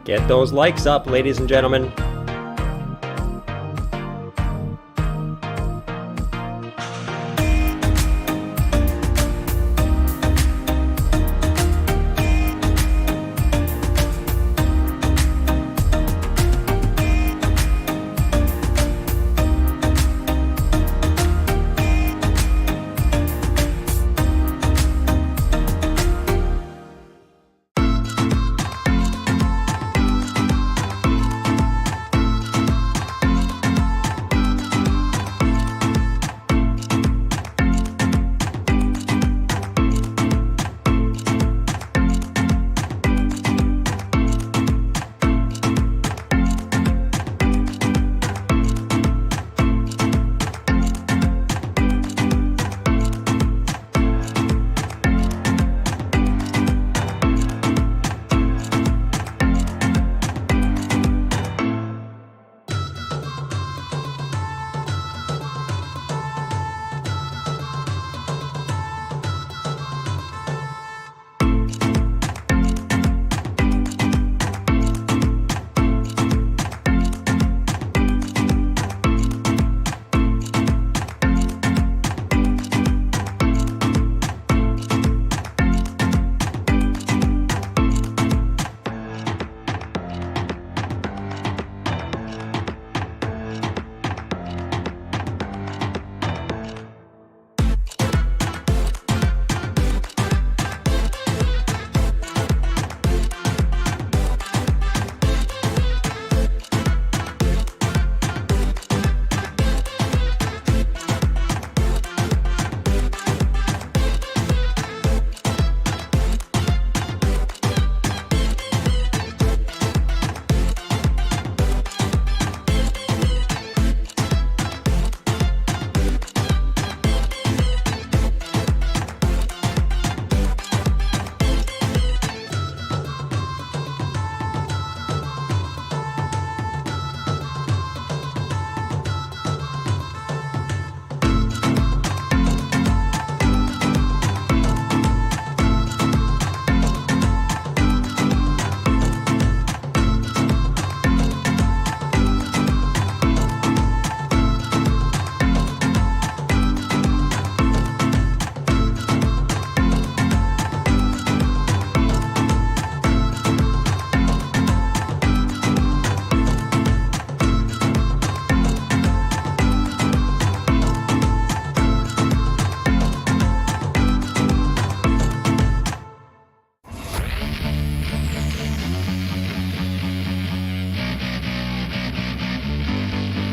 Get those likes up, ladies and gentlemen.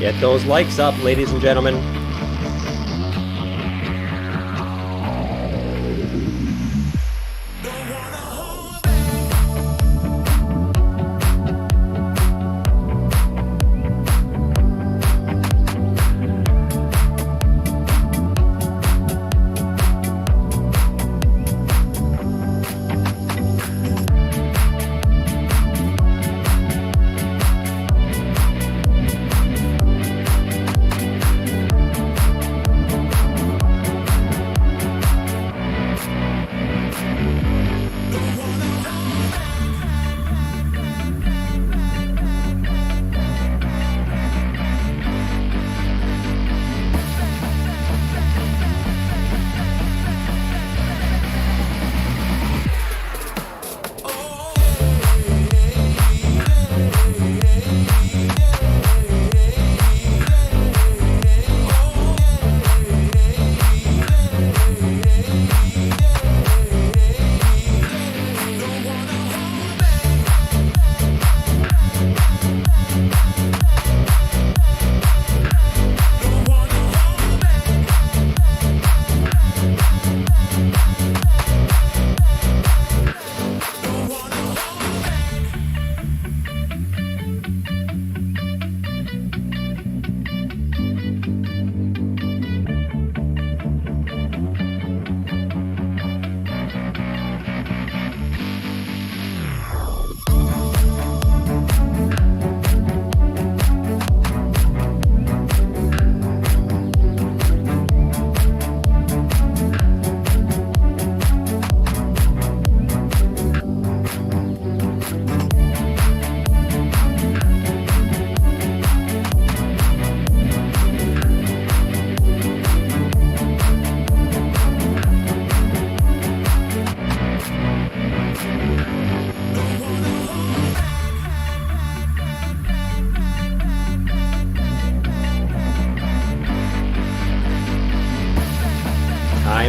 Get those likes up, ladies and gentlemen.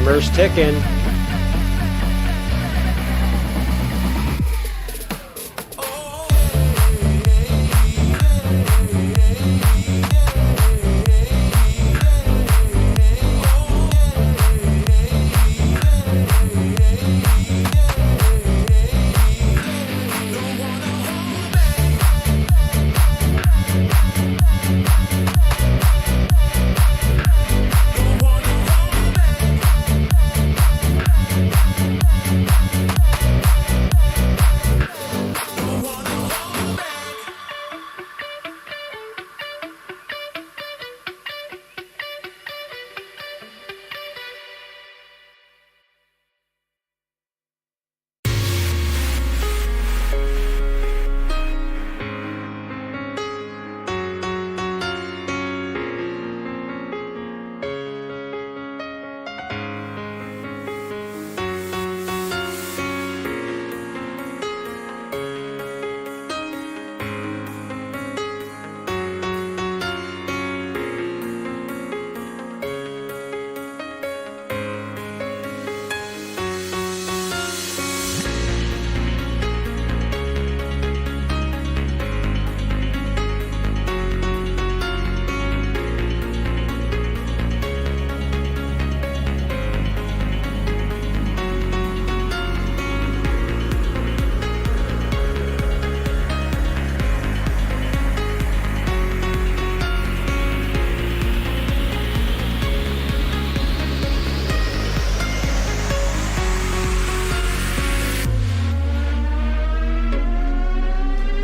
Timer's ticking.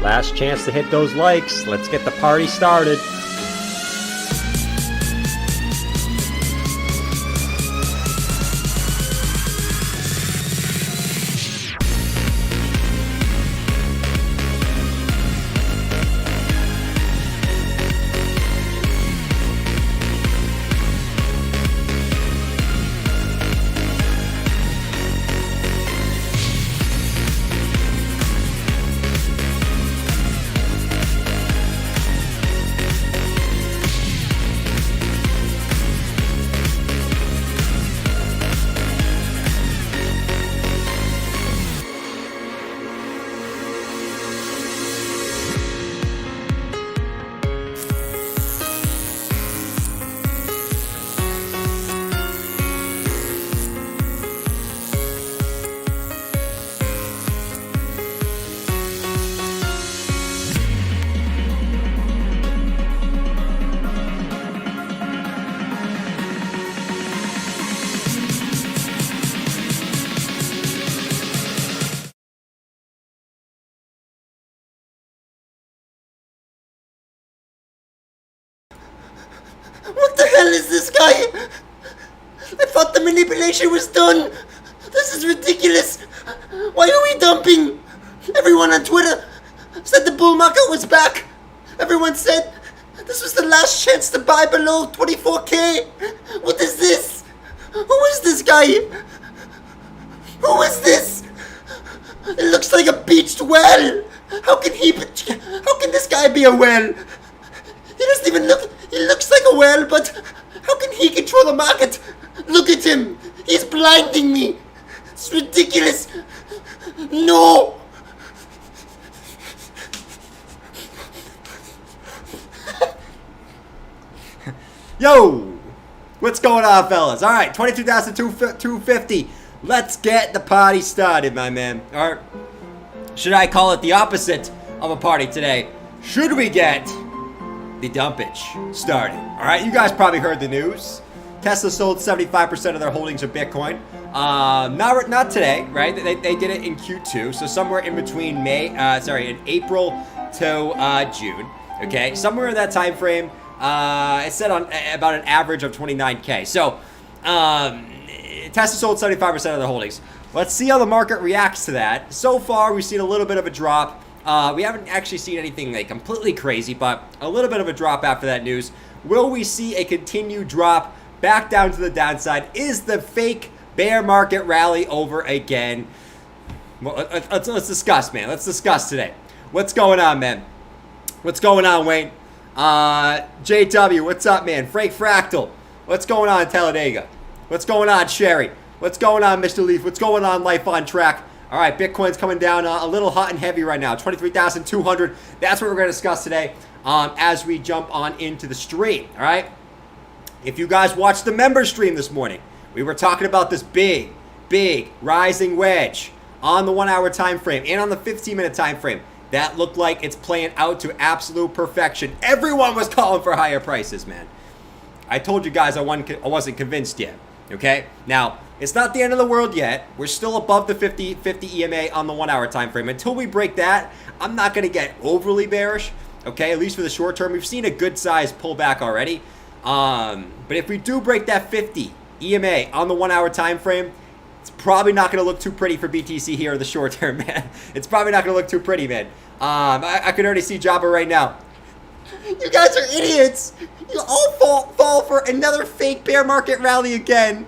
Last chance to hit those likes. Let's get the party started. What the hell is this guy? I thought the manipulation was done. This is ridiculous. Why are we dumping? Everyone on Twitter said the bull market was back. Everyone said this was the last chance to buy below 24K. What is this? Who is this guy? Who is this? It looks like a beached whale. How can this guy be a whale? He doesn't even look, he looks like a whale, but how can he control the market? Look at him. He's blinding me. It's ridiculous. No. Yo, what's going on, fellas? All right, 22,250. Let's get the party started, my man. Or should I call it the opposite of a party today? Should we get the dumpage started? All right, you guys probably heard the news. Tesla sold 75% of their holdings of Bitcoin. Not today, right? They did it in Q2, so somewhere in between in April to June. Okay, somewhere in that time frame. It said on about an average of 29K. So Tesla sold 75% of their holdings. Let's see how the market reacts to that. So far, we've seen a little bit of a drop. We haven't actually seen anything like completely crazy, but a little bit of a drop after that news. Will we see a continued drop back down to the downside? Is the fake bear market rally over again? Well, let's discuss, man. Let's discuss today. What's going on, man? What's going on, Wayne? JW, what's up, man? Frank Fractal, what's going on in Talladega? What's going on, Sherry? What's going on, Mr. Leaf? What's going on, Life on Track? All right, Bitcoin's coming down a little hot and heavy right now, 23,200. That's what we're going to discuss today as we jump on into the stream, all right? If you guys watched the member stream this morning, we were talking about this big rising wedge on the 1 hour time frame and on the 15-minute time frame. That looked like it's playing out to absolute perfection. Everyone was calling for higher prices, man. I told you guys I wasn't convinced yet, okay? Now, it's not the end of the world yet. We're still above the 50 EMA on the 1 hour time frame. Until we break that, I'm not going to get overly bearish, okay? At least for the short term. We've seen a good size pullback already. But if we do break that 50 EMA on the 1 hour time frame, it's probably not going to look too pretty for BTC here in the short term, man. It's probably not going to look too pretty, man. I can already see Jabba right now. You guys are idiots. You all fall for another fake bear market rally again.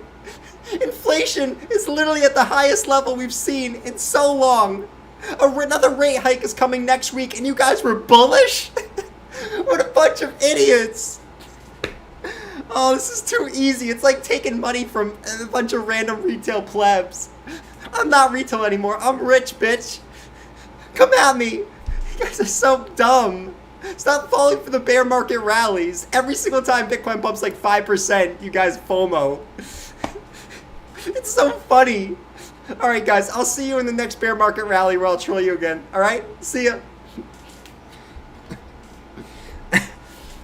Inflation is literally at the highest level we've seen in so long. Another rate hike is coming next week, and you guys were bullish? What a bunch of idiots. Oh, this is too easy. It's like taking money from a bunch of random retail plebs. I'm not retail anymore. I'm rich, bitch. Come at me. You guys are so dumb. Stop falling for the bear market rallies. Every single time Bitcoin bumps like 5%, you guys FOMO. It's so funny. All right, guys. I'll see you in the next bear market rally where I'll troll you again. All right? See ya.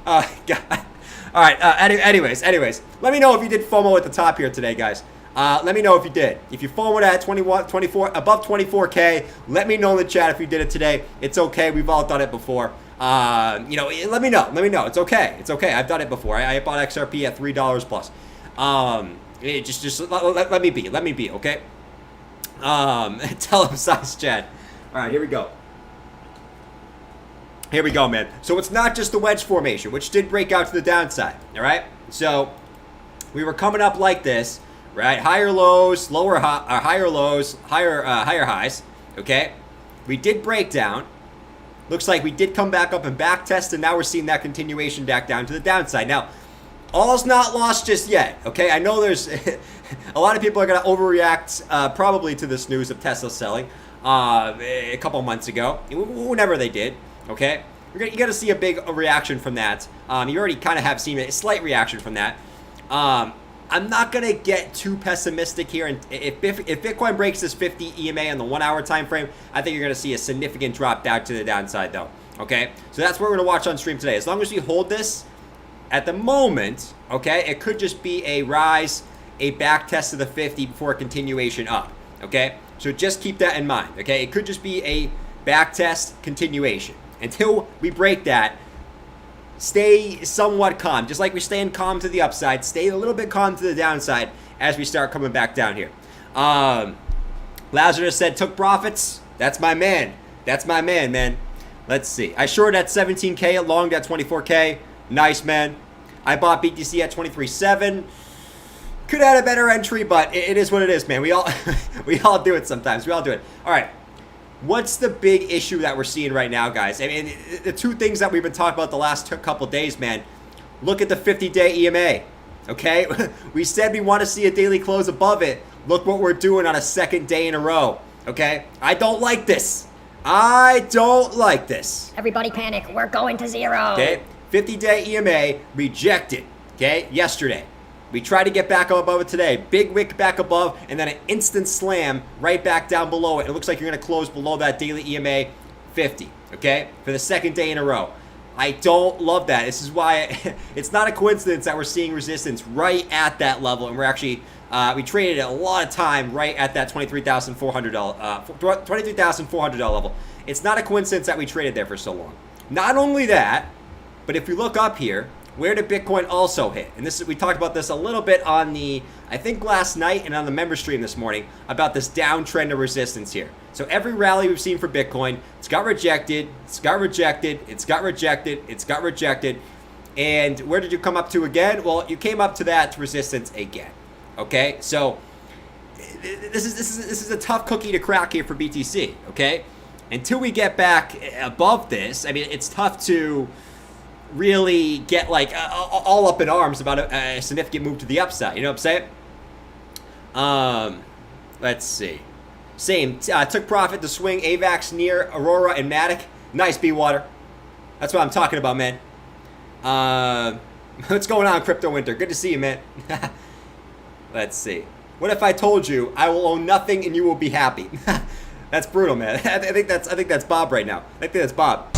God. All right, anyways, let me know if you did FOMO at the top here today, guys. Let me know if you did. If you FOMO'd at 21, 24, above 24K, let me know in the chat if you did it today. It's okay. We've all done it before. You know, let me know. It's okay. It's okay. I've done it before. I bought XRP at $3 plus. Just let me be, okay? Tell him size chat. All right, here we go. Here we go, man. So it's not just the wedge formation, which did break out to the downside, all right? So we were coming up like this, right? Higher lows, higher lows, higher highs, okay? We did break down. Looks like we did come back up and back test, and now we're seeing that continuation back down to the downside. Now, all's not lost just yet, okay? I know there's a lot of people are going to overreact probably to this news of Tesla selling a couple months ago, whenever they did. Okay, you got to see a big reaction from that. You already kind of have seen a slight reaction from that. I'm not gonna get too pessimistic here. And if Bitcoin breaks this 50 EMA on the 1 hour time frame, I think you're gonna see a significant drop down to the downside, though. Okay, so that's what we're gonna watch on stream today. As long as we hold this at the moment, okay, it could just be a rise, a back test of the 50 before a continuation up. Okay, so just keep that in mind. Okay, it could just be a back test continuation. Until we break that, stay somewhat calm. Just like we're staying calm to the upside, stay a little bit calm to the downside as we start coming back down here. Lazarus said, took profits. That's my man. That's my man. Let's see. I shorted at 17K, longed at 24K. Nice, man. I bought BTC at 23.7. Could have had a better entry, but it is what it is, man. We all do it sometimes. We all do it. All right. What's the big issue that we're seeing right now, guys? I mean, the two things that we've been talking about the last couple days, man. Look at the 50-day EMA, okay? We said we want to see a daily close above it. Look what we're doing on a second day in a row, okay? I don't like this. I don't like this. Everybody panic. We're going to zero. Okay? 50-day EMA rejected, okay, yesterday. We tried to get back above it today. Big wick back above, and then an instant slam right back down below it. It looks like you're going to close below that daily EMA 50, okay, for the second day in a row. I don't love that. This is why it's not a coincidence that we're seeing resistance right at that level, and we're actually, we traded a lot of time right at that $23,400 level. It's not a coincidence that we traded there for so long. Not only that, but if we look up here, where did Bitcoin also hit? And this is, we talked about this a little bit on the, I think last night and on the member stream this morning about this downtrend of resistance here. So every rally we've seen for Bitcoin, it's got rejected, it's got rejected, it's got rejected, it's got rejected. And where did you come up to again? Well, you came up to that resistance again. Okay, so this is a tough cookie to crack here for BTC. Okay, until we get back above this, I mean, it's tough to really get like all up in arms about a significant move to the upside. You know what I'm saying? Let's see. Same. Took profit to swing AVAX near Aurora and Matic. Nice, B-Water. That's what I'm talking about, man. What's going on, Crypto Winter? Good to see you, man. Let's see. What if I told you I will own nothing and you will be happy? That's brutal, man. I think that's Bob right now. I think that's Bob.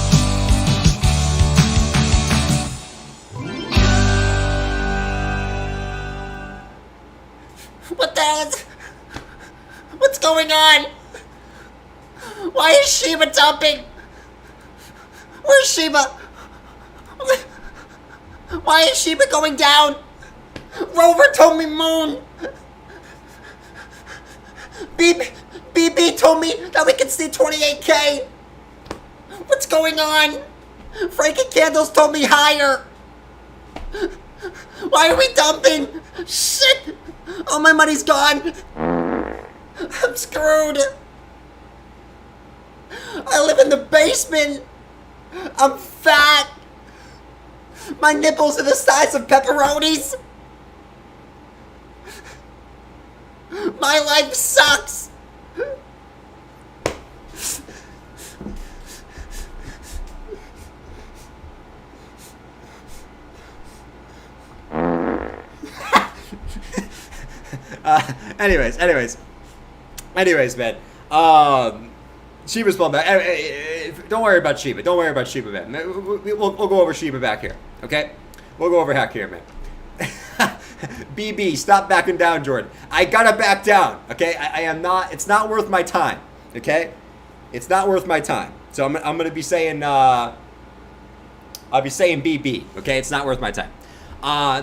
What the hell is... What's going on? Why is Shiba dumping? Where's Shiba? Why is Shiba going down? Rover told me moon. BB told me that we could see 28K. What's going on? Frankie Candles told me higher. Why are we dumping? Shit! All my money's gone. I'm screwed. I live in the basement. I'm fat. My nipples are the size of pepperonis. My life sucks. Anyways, man. Shiba's blown back. Don't worry about Shiba. Don't worry about Shiba, man. We'll go over Shiba back here, okay? We'll go over back here, man. BB, stop backing down, Jordan. I gotta back down, okay? I am not. It's not worth my time, okay? It's not worth my time. So I'm gonna be saying. I'll be saying BB, okay? It's not worth my time.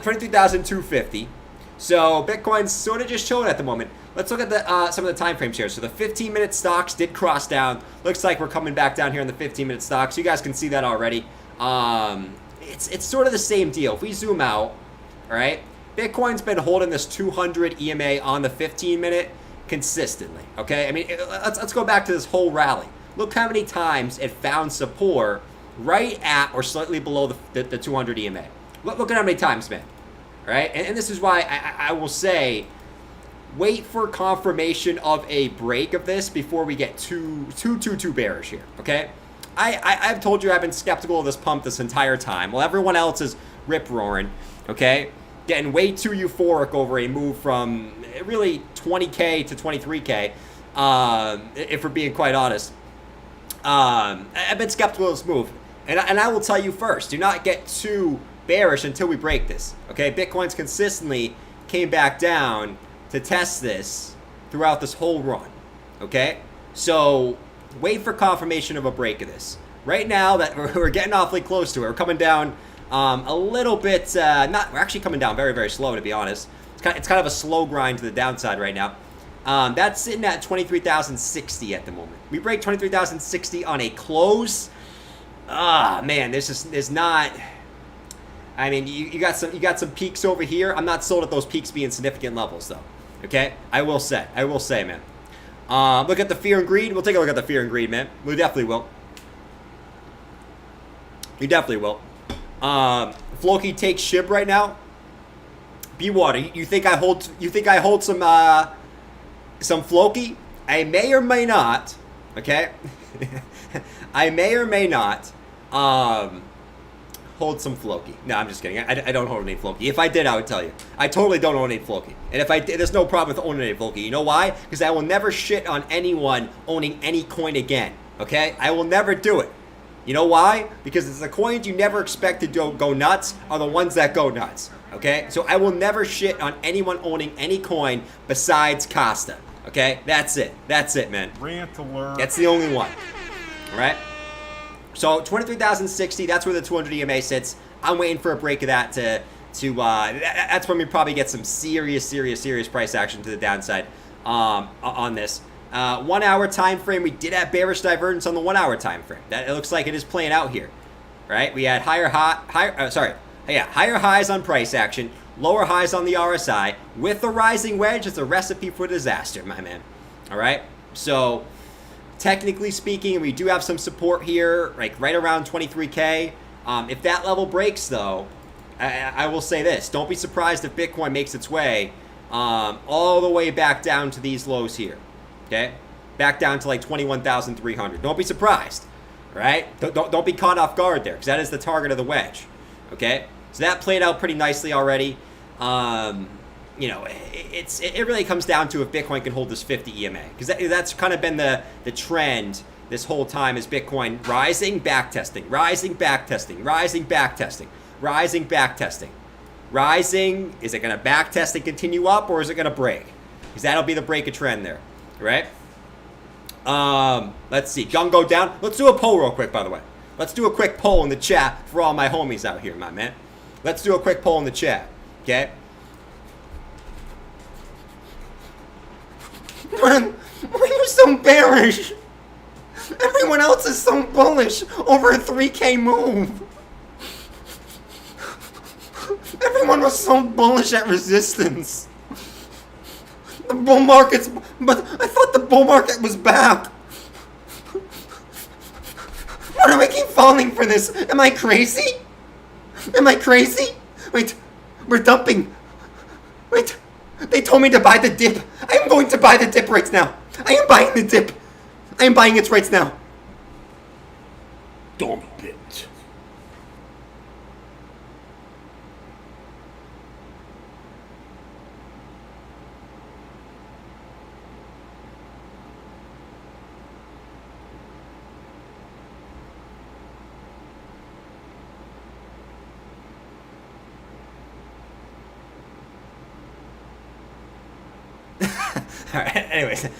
23,250. So Bitcoin's sort of just chilling at the moment. Let's look at the some of the time frames here. So the 15-minute stocks did cross down. Looks like we're coming back down here in the 15-minute stocks. You guys can see that already. It's sort of the same deal. If we zoom out, all right, Bitcoin's been holding this 200 EMA on the 15-minute consistently. Okay, I mean, let's go back to this whole rally. Look how many times it found support right at or slightly below the 200 EMA. Look at how many times, man. All right, and this is why I will say, wait for confirmation of a break of this before we get too bearish here, okay? I've told you I've been skeptical of this pump this entire time. Well, everyone else is rip-roaring, okay? Getting way too euphoric over a move from really 20K to 23K, if we're being quite honest. I've been skeptical of this move. And I will tell you first, do not get too bearish until we break this, okay? Bitcoin's consistently came back down to test this throughout this whole run, okay? So wait for confirmation of a break of this. Right now that we're getting awfully close to it, we're coming down a little bit, we're actually coming down very, very slow, to be honest. It's kind of a slow grind to the downside right now. That's sitting at 23,060 at the moment. We break 23,060 on a close. Man, there's not. I mean, you got some peaks over here. I'm not sold at those peaks being significant levels, though. Okay, I will say, man. Look at the fear and greed. We'll take a look at the fear and greed, man. We definitely will. We definitely will. Floki takes SHIB right now. B-Water, you think I hold some Floki? I may or may not. Okay, I may or may not hold some Floki. No, I'm just kidding. I don't hold any Floki. If I did, I would tell you. I totally don't own any Floki. And if I did, there's no problem with owning any Floki. You know why? Because I will never shit on anyone owning any coin again. Okay? I will never do it. You know why? Because it's the coins you never expect to go nuts are the ones that go nuts. Okay? So I will never shit on anyone owning any coin besides Costa. Okay? That's it. That's it, man. Rant alert. That's the only one. All right? So 23,060, that's where the 200 EMA sits. I'm waiting for a break of that that's when we probably get some serious price action to the downside on this. 1 hour time frame, we did have bearish divergence on the 1 hour time frame. That it looks like it is playing out here, right? We had higher highs on price action, lower highs on the RSI. With the rising wedge, it's a recipe for disaster, my man. All right, so technically speaking, we do have some support here, like right around 23K. If that level breaks, though, I will say this. Don't be surprised if Bitcoin makes its way all the way back down to these lows here. Okay, back down to like 21,300. Don't be surprised, right? Don't be caught off guard there, because that is the target of the wedge. Okay, so that played out pretty nicely already. You know, it really comes down to if Bitcoin can hold this 50 EMA, because that's kind of been the trend this whole time, is Bitcoin rising, backtesting, rising, backtesting, rising, backtesting, rising, backtesting, rising. Is it going to backtest and continue up, or is it going to break? Because that'll be the break of trend there, right? Let's see, gun go down. Let's do a poll real quick, by the way. Let's do a quick poll in the chat for all my homies out here, my man. Let's do a quick poll in the chat, okay? Man, why are you so bearish? Everyone else is so bullish over a 3K move. Everyone was so bullish at resistance. The bull market's... But I thought the bull market was back. Why do I keep falling for this? Am I crazy? Am I crazy? Wait, we're dumping. Wait, they told me to buy the dip. I am going to buy the dip right now. I am buying the dip. I am buying it right now. Dump it. All right.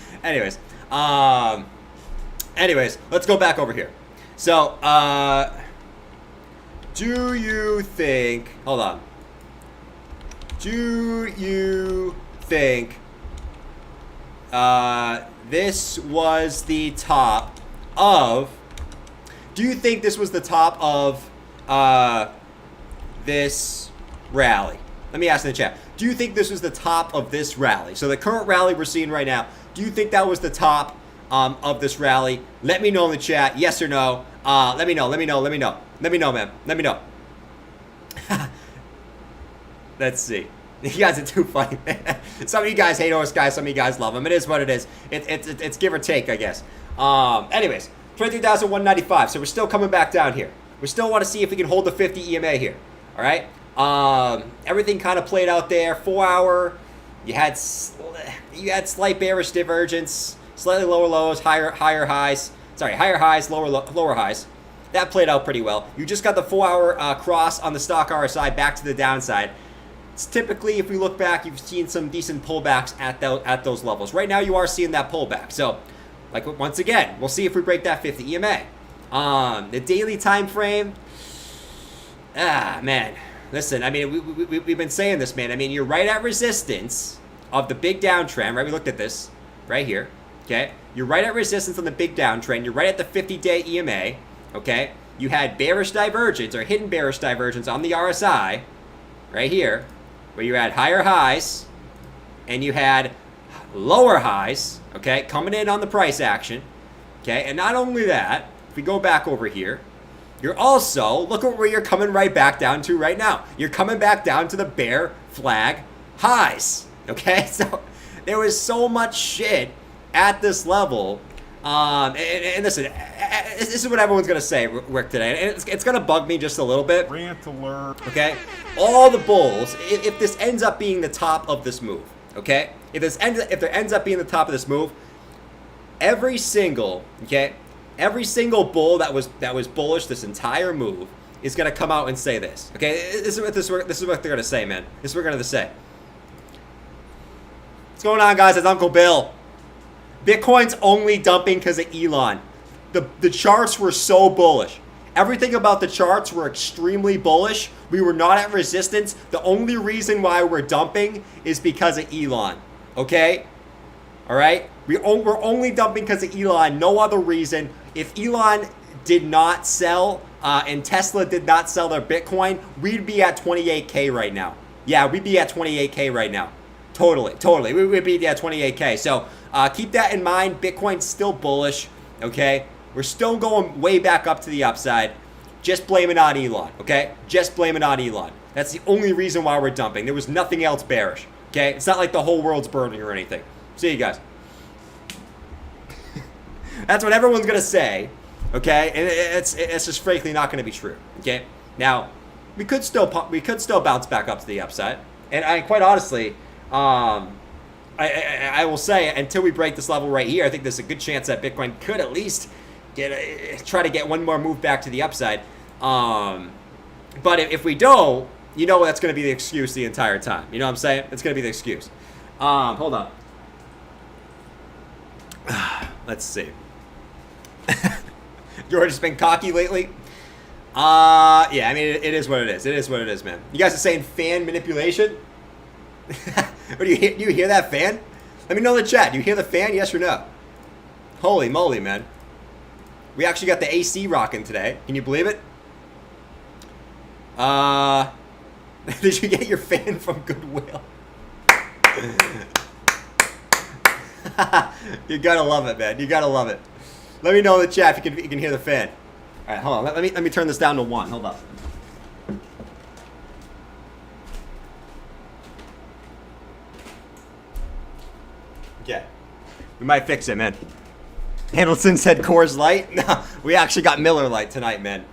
Anyways, let's go back over here. So, do you think? Hold on. Do you think this was the top of? Do you think this was the top of this rally? Let me ask in the chat. Do you think this was the top of this rally? So the current rally we're seeing right now, do you think that was the top of this rally? Let me know in the chat, yes or no. Let me know, man. Let me know. Let's see. You guys are too funny, man. Some of you guys hate Horse guys, some of you guys love him. It is what it is. It's give or take, I guess. Anyways, 23,195. So we're still coming back down here. We still want to see if we can hold the 50 EMA here. All right. Everything kind of played out there. 4 hour, you had slight bearish divergence, slightly lower lows, higher highs. Sorry, higher highs, lower highs. That played out pretty well. You just got the 4 hour cross on the stock RSI back to the downside. It's typically, if we look back, you've seen some decent pullbacks at those levels. Right now, you are seeing that pullback. So, like once again, we'll see if we break that 50 EMA. The daily time frame. Man. Listen, I mean, we've been saying this, man. I mean, you're right at resistance of the big downtrend, right? We looked at this right here, okay? You're right at resistance on the big downtrend. You're right at the 50-day EMA, okay? You had bearish divergence or hidden bearish divergence on the RSI right here, where you had higher highs and you had lower highs, okay, coming in on the price action, okay? And not only that, if we go back over here, you're also, look at where you're coming right back down to right now. You're coming back down to the bear flag highs, okay? So there was so much shit at this level. And listen, this is what everyone's going to say, Rick, today. And it's going to bug me just a little bit. Rant alert. Okay? All the bulls, if this ends up being the top of this move, okay? If there ends up being the top of this move, every single bull that was bullish this entire move is going to come out and say this. Okay, this is what they're going to say, man. This is what they're going to say. What's going on, guys? It's Uncle Bill. Bitcoin's only dumping because of Elon. The charts were so bullish. Everything about the charts were extremely bullish. We were not at resistance. The only reason why we're dumping is because of Elon. Okay? All right? We're only dumping because of Elon. No other reason. If Elon did not sell and Tesla did not sell their Bitcoin, we'd be at 28K right now. Yeah, we'd be at 28K right now. Totally. We would be at 28K. So keep that in mind. Bitcoin's still bullish. Okay? We're still going way back up to the upside. Just blame it on Elon. Okay? Just blame it on Elon. That's the only reason why we're dumping. There was nothing else bearish. Okay? It's not like the whole world's burning or anything. See you guys. That's what everyone's going to say. Okay? And it's just frankly not going to be true. Okay? Now, we could still bounce back up to the upside. And quite honestly, I will say, until we break this level right here, I think there's a good chance that Bitcoin could at least try to get one more move back to the upside. But if we don't, you know that's going to be the excuse the entire time. You know what I'm saying? It's going to be the excuse. Hold on. Let's see. George has been cocky lately. Yeah, I mean, it is what it is. It is what it is, man. You guys are saying fan manipulation? Or do you hear that fan? Let me know in the chat. Do you hear the fan? Yes or no? Holy moly, man. We actually got the AC rocking today. Can you believe it? Did you get your fan from Goodwill? You gotta love it, man. You gotta love it. Let me know in the chat if you can hear the fan. All right, hold on. Let me turn this down to 1. Hold up. Okay. We might fix it, man. Hamilton said Coors Light. No, we actually got Miller Lite tonight, man.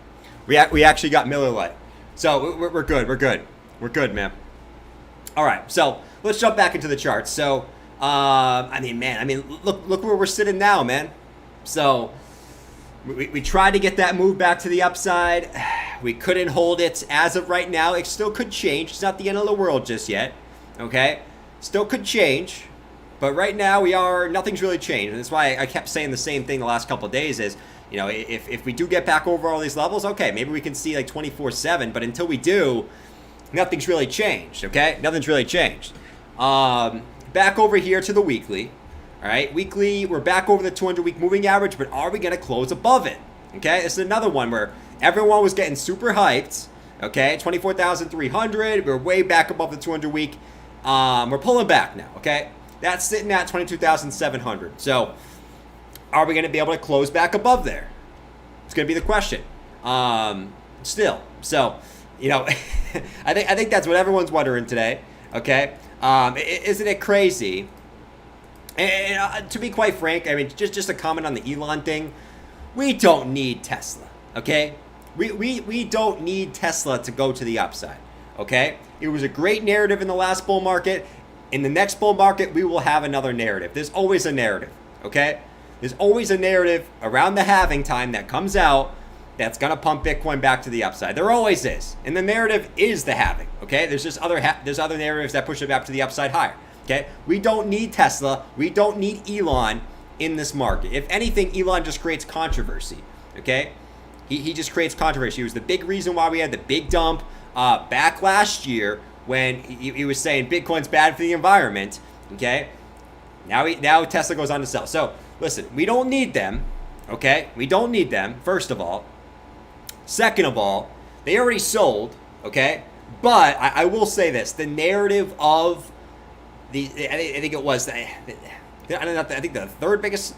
We actually got Miller Lite. So we're good. We're good. We're good, man. All right. So let's jump back into the charts. So I mean, look where we're sitting now, man. So we tried to get that move back to the upside. We couldn't hold it as of right now. It still could change. It's not the end of the world just yet. Okay, still could change. But right now nothing's really changed. And that's why I kept saying the same thing the last couple of days is, you know, if we do get back over all these levels, okay, maybe we can see like 24/7. But until we do, nothing's really changed, okay? Nothing's really changed. Back over here to the weekly. All right, weekly, we're back over the 200-week moving average, but are we going to close above it? Okay, this is another one where everyone was getting super hyped. Okay, 24,300. We're way back above the 200-week. We're pulling back now, okay? That's sitting at 22,700. So, are we going to be able to close back above there? It's going to be the question. Still, so, you know, I think that's what everyone's wondering today. Okay, isn't it crazy? And to be quite frank, I mean, just a comment on the Elon thing. We don't need Tesla. Okay, we don't need Tesla to go to the upside. Okay, it was a great narrative in the last bull market. In the next bull market, we will have another narrative. There's always a narrative, okay? There's always a narrative around the halving time that comes out that's going to pump Bitcoin back to the upside. There always is. And the narrative is the halving, okay? There's just other narratives that push it back to the upside higher, okay? We don't need Tesla. We don't need Elon in this market. If anything, Elon just creates controversy, okay? He just creates controversy. He was the big reason why we had the big dump back last year, when he was saying Bitcoin's bad for the environment, okay? Now Tesla goes on to sell. So, listen, we don't need them, okay? We don't need them, first of all. Second of all, they already sold, okay? But I will say this. The narrative of I think it was, I think the third biggest,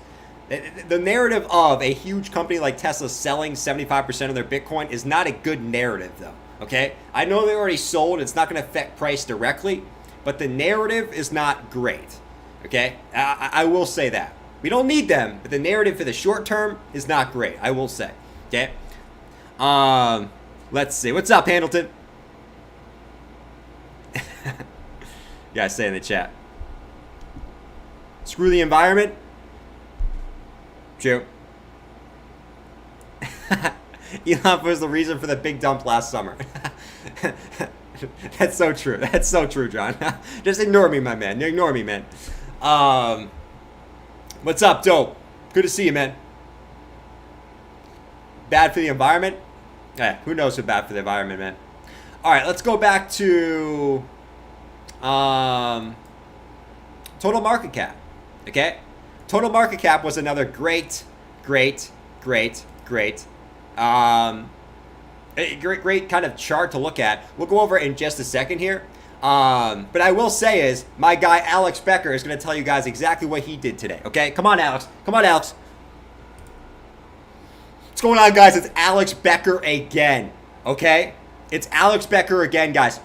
the narrative of a huge company like Tesla selling 75% of their Bitcoin is not a good narrative, though. Okay, I know they already sold. It's not going to affect price directly, but the narrative is not great. Okay, I will say that. We don't need them, but the narrative for the short term is not great. I will say. Okay. Let's see. What's up, Hamilton? You guys say in the chat. Screw the environment. True. Elon was the reason for the big dump last summer. That's so true. That's so true, John. Just ignore me, my man. Ignore me, man. What's up, Dope? Good to see you, man. Bad for the environment? Yeah, who knows what's bad for the environment, man. All right, let's go back to total market cap. Okay? Total market cap was another great great kind of chart to look at. We'll go over it in just a second here. But I will say is, my guy Alex Becker is going to tell you guys exactly what he did today. Okay? Come on, Alex. Come on, Alex. What's going on, guys? It's Alex Becker again. Okay? It's Alex Becker again, guys.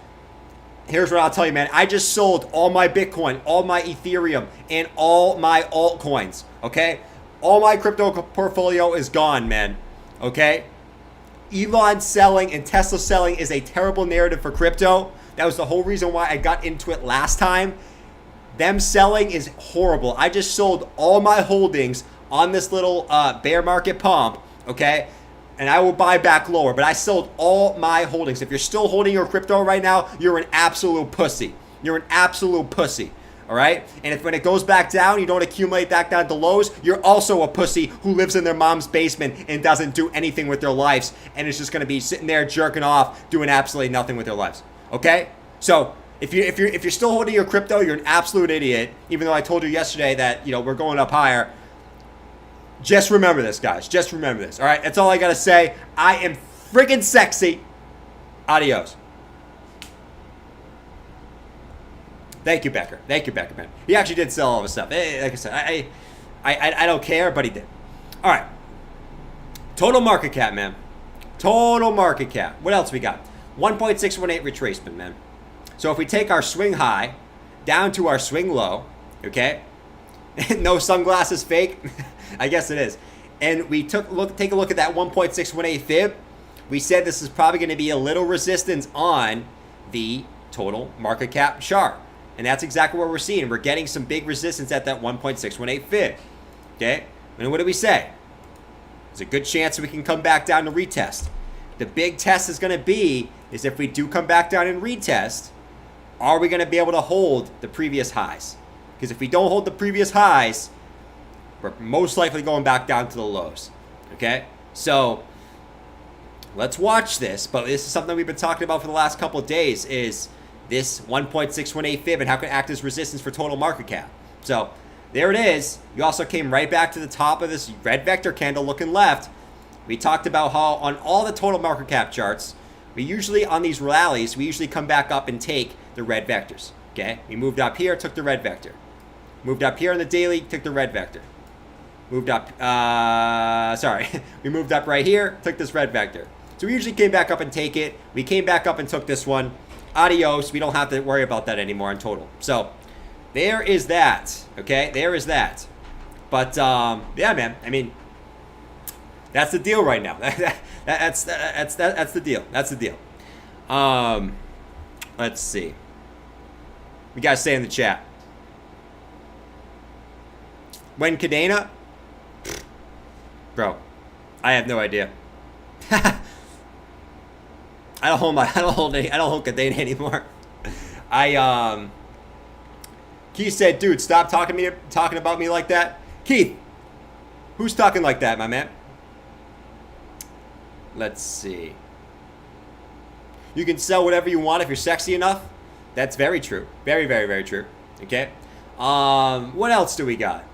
here's what I'll tell you, man. I just sold all my Bitcoin, all my Ethereum, and all my altcoins, okay? All my crypto portfolio is gone, man, okay? Elon selling and Tesla selling is a terrible narrative for crypto. That was the whole reason why I got into it last time. Them selling is horrible. I just sold all my holdings on this little bear market pump, okay? And I will buy back lower, but I sold all my holdings. If you're still holding your crypto right now, you're an absolute pussy. You're an absolute pussy, all right? And if when it goes back down, you don't accumulate back down to lows, you're also a pussy who lives in their mom's basement and doesn't do anything with their lives and is just going to be sitting there jerking off, doing absolutely nothing with their lives, okay? So if you're still holding your crypto, you're an absolute idiot. Even though I told you yesterday that we're going up higher. Just remember this, guys. Just remember this. All right, that's all I gotta say. I am friggin' sexy. Adios. Thank you, Becker. Thank you, Becker, man. He actually did sell all of his stuff. Like I said, I don't care, but he did. All right. Total market cap, man. Total market cap. What else we got? 1.618 retracement, man. So if we take our swing high down to our swing low, okay? No sunglasses fake. I guess it is. And we take a look at that 1.618 fib. We said this is probably going to be a little resistance on the total market cap chart. And that's exactly what we're seeing. We're getting some big resistance at that 1.618 fib. Okay? And what do we say? There's a good chance we can come back down to retest. The big test is going to be is if we do come back down and retest, are we going to be able to hold the previous highs? Because if we don't hold the previous highs, we're most likely going back down to the lows. Okay? So let's watch this. But this is something we've been talking about for the last couple of days is this 1.618 fib and how it can act as resistance for total market cap. So there it is. You also came right back to the top of this red vector candle looking left. We talked about how on all the total market cap charts, we usually on these rallies, we usually come back up and take the red vectors. Okay? We moved up here, took the red vector. Moved up here on the daily, took the red vector. Moved up, we moved up right here, took this red vector. So we usually came back up and take it. We came back up and took this one. Adios, we don't have to worry about that anymore in total. So there is that, okay? There is that. But, yeah, man, I mean, that's the deal right now. That's the deal. That's the deal. Let's see. We got to say in the chat. When Cadena? Bro, I have no idea. I don't hold Cadena anymore. Keith said, dude, stop talking about me like that. Keith, who's talking like that, my man? Let's see. You can sell whatever you want if you're sexy enough. That's very true. Very, very, very true. Okay. What else do we got?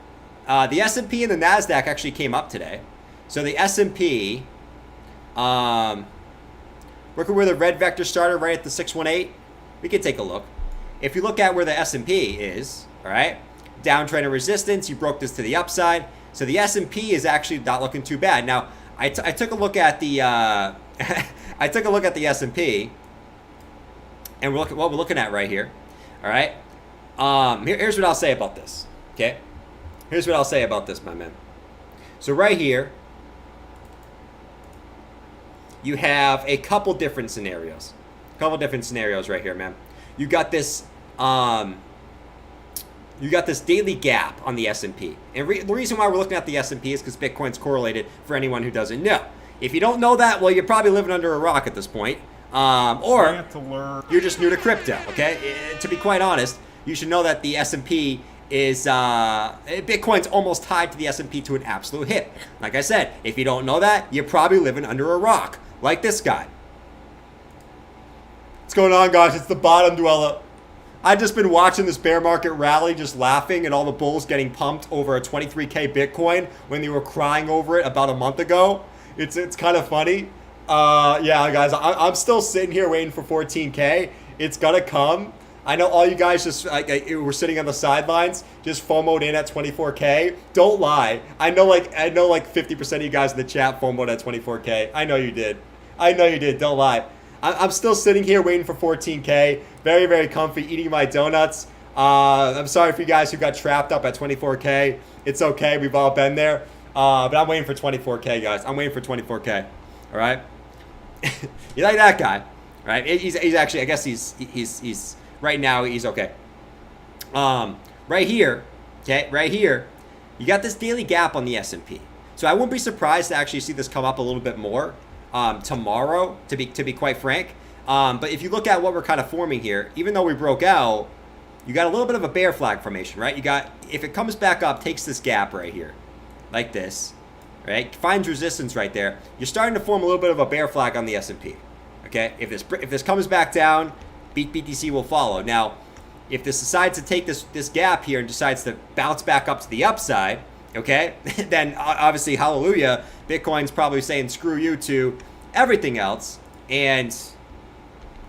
The S&P and the NASDAQ actually came up today. So the S&P, look at where the red vector started right at the 618. We could take a look. If you look at where the S&P is, all right, downtrend and resistance, you broke this to the upside. So the S&P is actually not looking too bad. Now, I took a look at the I took a look at the S&P, and what we're looking at right here. All right. Here's what I'll say about this. Okay. Here's what I'll say about this, my man. So right here, you have a couple different scenarios. Right here, man. You got this daily gap on the S&P. And the reason why we're looking at the S&P is because Bitcoin's correlated for anyone who doesn't know. If you don't know that, well, you're probably living under a rock at this point. Or you're just new to crypto, okay? To be quite honest, you should know that the S&P is Bitcoin's almost tied to the S&P to an absolute hip. Like I said, if you don't know that, you're probably living under a rock, like this guy. What's going on, guys? It's the bottom dweller. I've just been watching this bear market rally, just laughing at all the bulls getting pumped over a 23K Bitcoin when they were crying over it about a month ago. It's kind of funny. Yeah, guys, I'm still sitting here waiting for 14K. It's gonna come. I know all you guys just were sitting on the sidelines, just FOMO'd in at 24K. Don't lie. I know like 50% of you guys in the chat FOMO'd at 24K. I know you did. Don't lie. I'm still sitting here waiting for 14K. Very, very comfy, eating my donuts. I'm sorry for you guys who got trapped up at 24K. It's okay. We've all been there. But I'm waiting for 24K, guys. I'm waiting for 24K. All right? You like that guy? All right? He's actually, I guess he's right now, he's okay. Right here, okay, right here, you got this daily gap on the S&P. So I wouldn't be surprised to actually see this come up a little bit more tomorrow, to be quite frank. But if you look at what we're kind of forming here, even though we broke out, you got a little bit of a bear flag formation, right? You got, if it comes back up, takes this gap right here, like this, right? Finds resistance right there. You're starting to form a little bit of a bear flag on the S&P, okay? If this comes back down, BTC will follow. Now, if this decides to take this gap here and decides to bounce back up to the upside, okay, then obviously, hallelujah, Bitcoin's probably saying screw you to everything else and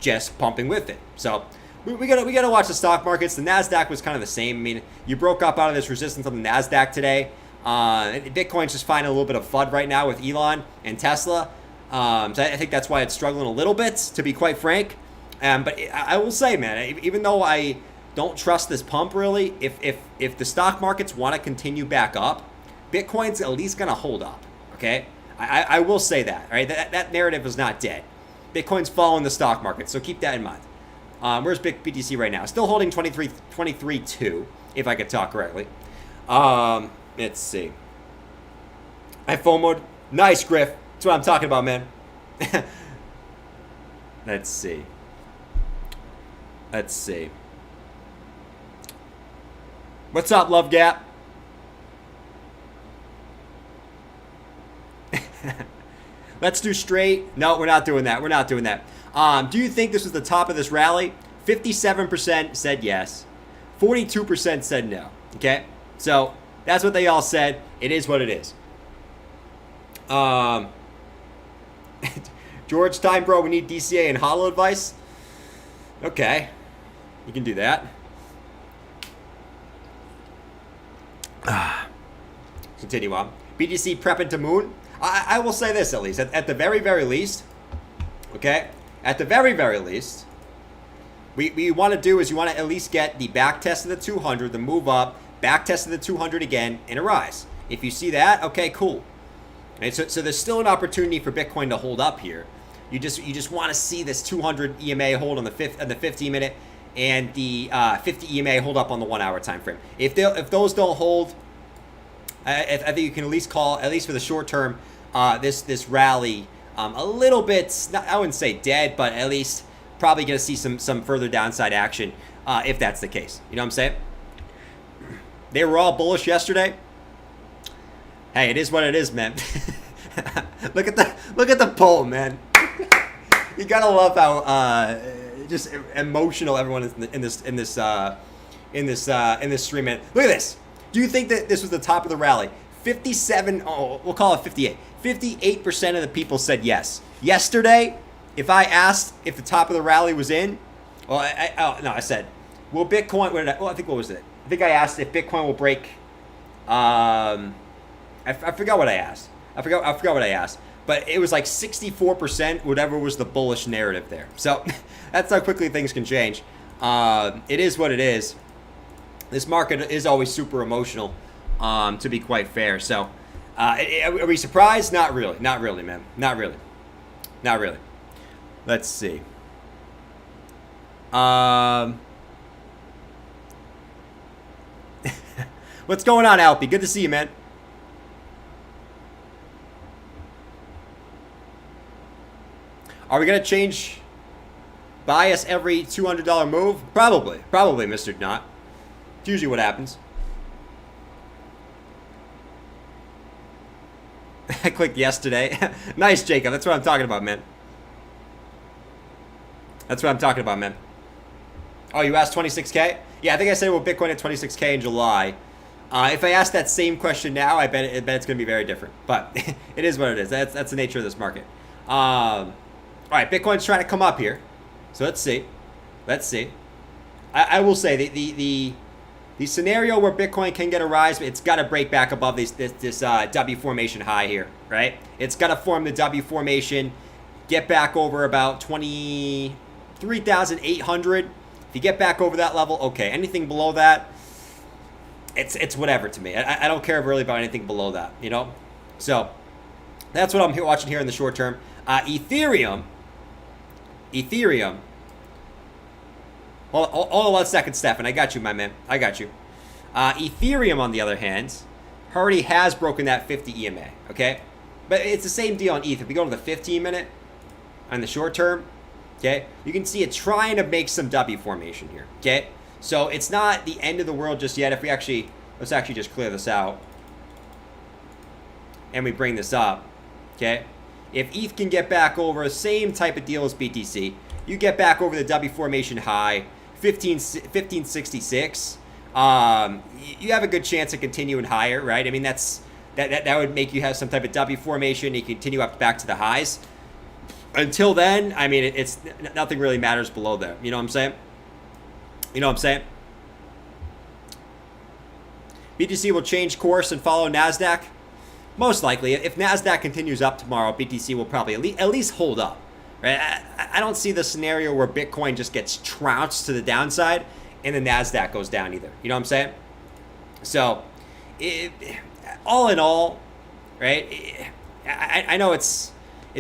just pumping with it. So we gotta watch the stock markets. The Nasdaq was kind of the same. I mean, you broke up out of this resistance on the Nasdaq today. Bitcoin's just finding a little bit of FUD right now with Elon and Tesla. So I think that's why it's struggling a little bit, to be quite frank. But I will say, man, even though I don't trust this pump really, if the stock markets want to continue back up, Bitcoin's at least gonna hold up. Okay, I will say that. All right, that narrative is not dead. Bitcoin's following the stock market, so keep that in mind. Where's BTC right now? Still holding 23.2, if I could talk correctly. Let's see. I FOMO'd. Nice, Griff. That's what I'm talking about, man. Let's see. What's up, Love Gap? Let's do straight. No, we're not doing that. We're not doing that. Do you think this was the top of this rally? 57% said yes. 42% said no. Okay? So, that's what they all said. It is what it is. George, time, bro. We need DCA and HODL advice. Okay. You can do that. Continue on. BTC prepping to moon. I will say this at least. At the very, very least, okay? At the very, very least, what you want to do is you want to at least get the back test of the 200, the move up, back test of the 200 again, and a rise. If you see that, okay, cool. And so there's still an opportunity for Bitcoin to hold up here. You just want to see this 200 EMA hold on the 15 minute and the 50 EMA hold up on the 1 hour time frame. If those don't hold, I think you can at least call, at least for the short term, this rally a little bit, I wouldn't say dead, but at least probably going to see some further downside action if that's the case. You know what I'm saying? They were all bullish yesterday. Hey, it is what it is, man. look at the poll, man. You gotta love how just emotional everyone is in this stream, man. Look at this. Do you think that this was the top of the rally? 57. Oh, we'll call it 58. 58% of the people said yes. Yesterday, if I asked if the top of the rally was in, well, I said, will Bitcoin? What was it? I think I asked if Bitcoin will break. I forgot what I asked. I forgot what I asked. But it was like 64%, whatever was the bullish narrative there. So that's how quickly things can change. It is what it is. This market is always super emotional, to be quite fair. So are we surprised? Not really. Not really, man. Not really. Not really. Let's see. What's going on, Alpy? Good to see you, man. Are we going to change bias every $200 move? Probably, Mr. Knott. It's usually what happens. I clicked yesterday. Nice, Jacob. That's what I'm talking about, man. That's what I'm talking about, man. Oh, you asked 26K? Yeah, I think I said well, Bitcoin at 26K in July. If I ask that same question now, I bet it's going to be very different. But it is what it is. That's the nature of this market. All right, Bitcoin's trying to come up here. So let's see. I will say the scenario where Bitcoin can get a rise, it's got to break back above this W formation high here, right? It's got to form the W formation, get back over about 23,800. If you get back over that level, okay. Anything below that, it's whatever to me. I don't care really about anything below that, you know? So that's what I'm watching here in the short term. Ethereum. Hold on 1 second, Stefan. I got you, my man. I got you. Ethereum, on the other hand, already has broken that 50 EMA, okay? But it's the same deal on ETH. If we go to the 15-minute on the short term, okay, you can see it trying to make some W formation here, okay? So it's not the end of the world just yet. If we let's actually just clear this out. And we bring this up, okay? If ETH can get back over the same type of deal as BTC, you get back over the W formation high, 1566, you have a good chance of continuing higher, right? I mean, that would make you have some type of W formation. You continue up back to the highs. Until then, I mean, it's nothing really matters below there. You know what I'm saying? You know what I'm saying? BTC will change course and follow NASDAQ. Most likely. If NASDAQ continues up tomorrow, BTC will probably at least hold up. Right? I don't see the scenario where Bitcoin just gets trounced to the downside and the NASDAQ goes down either. You know what I'm saying? So, all in all, right, I know it's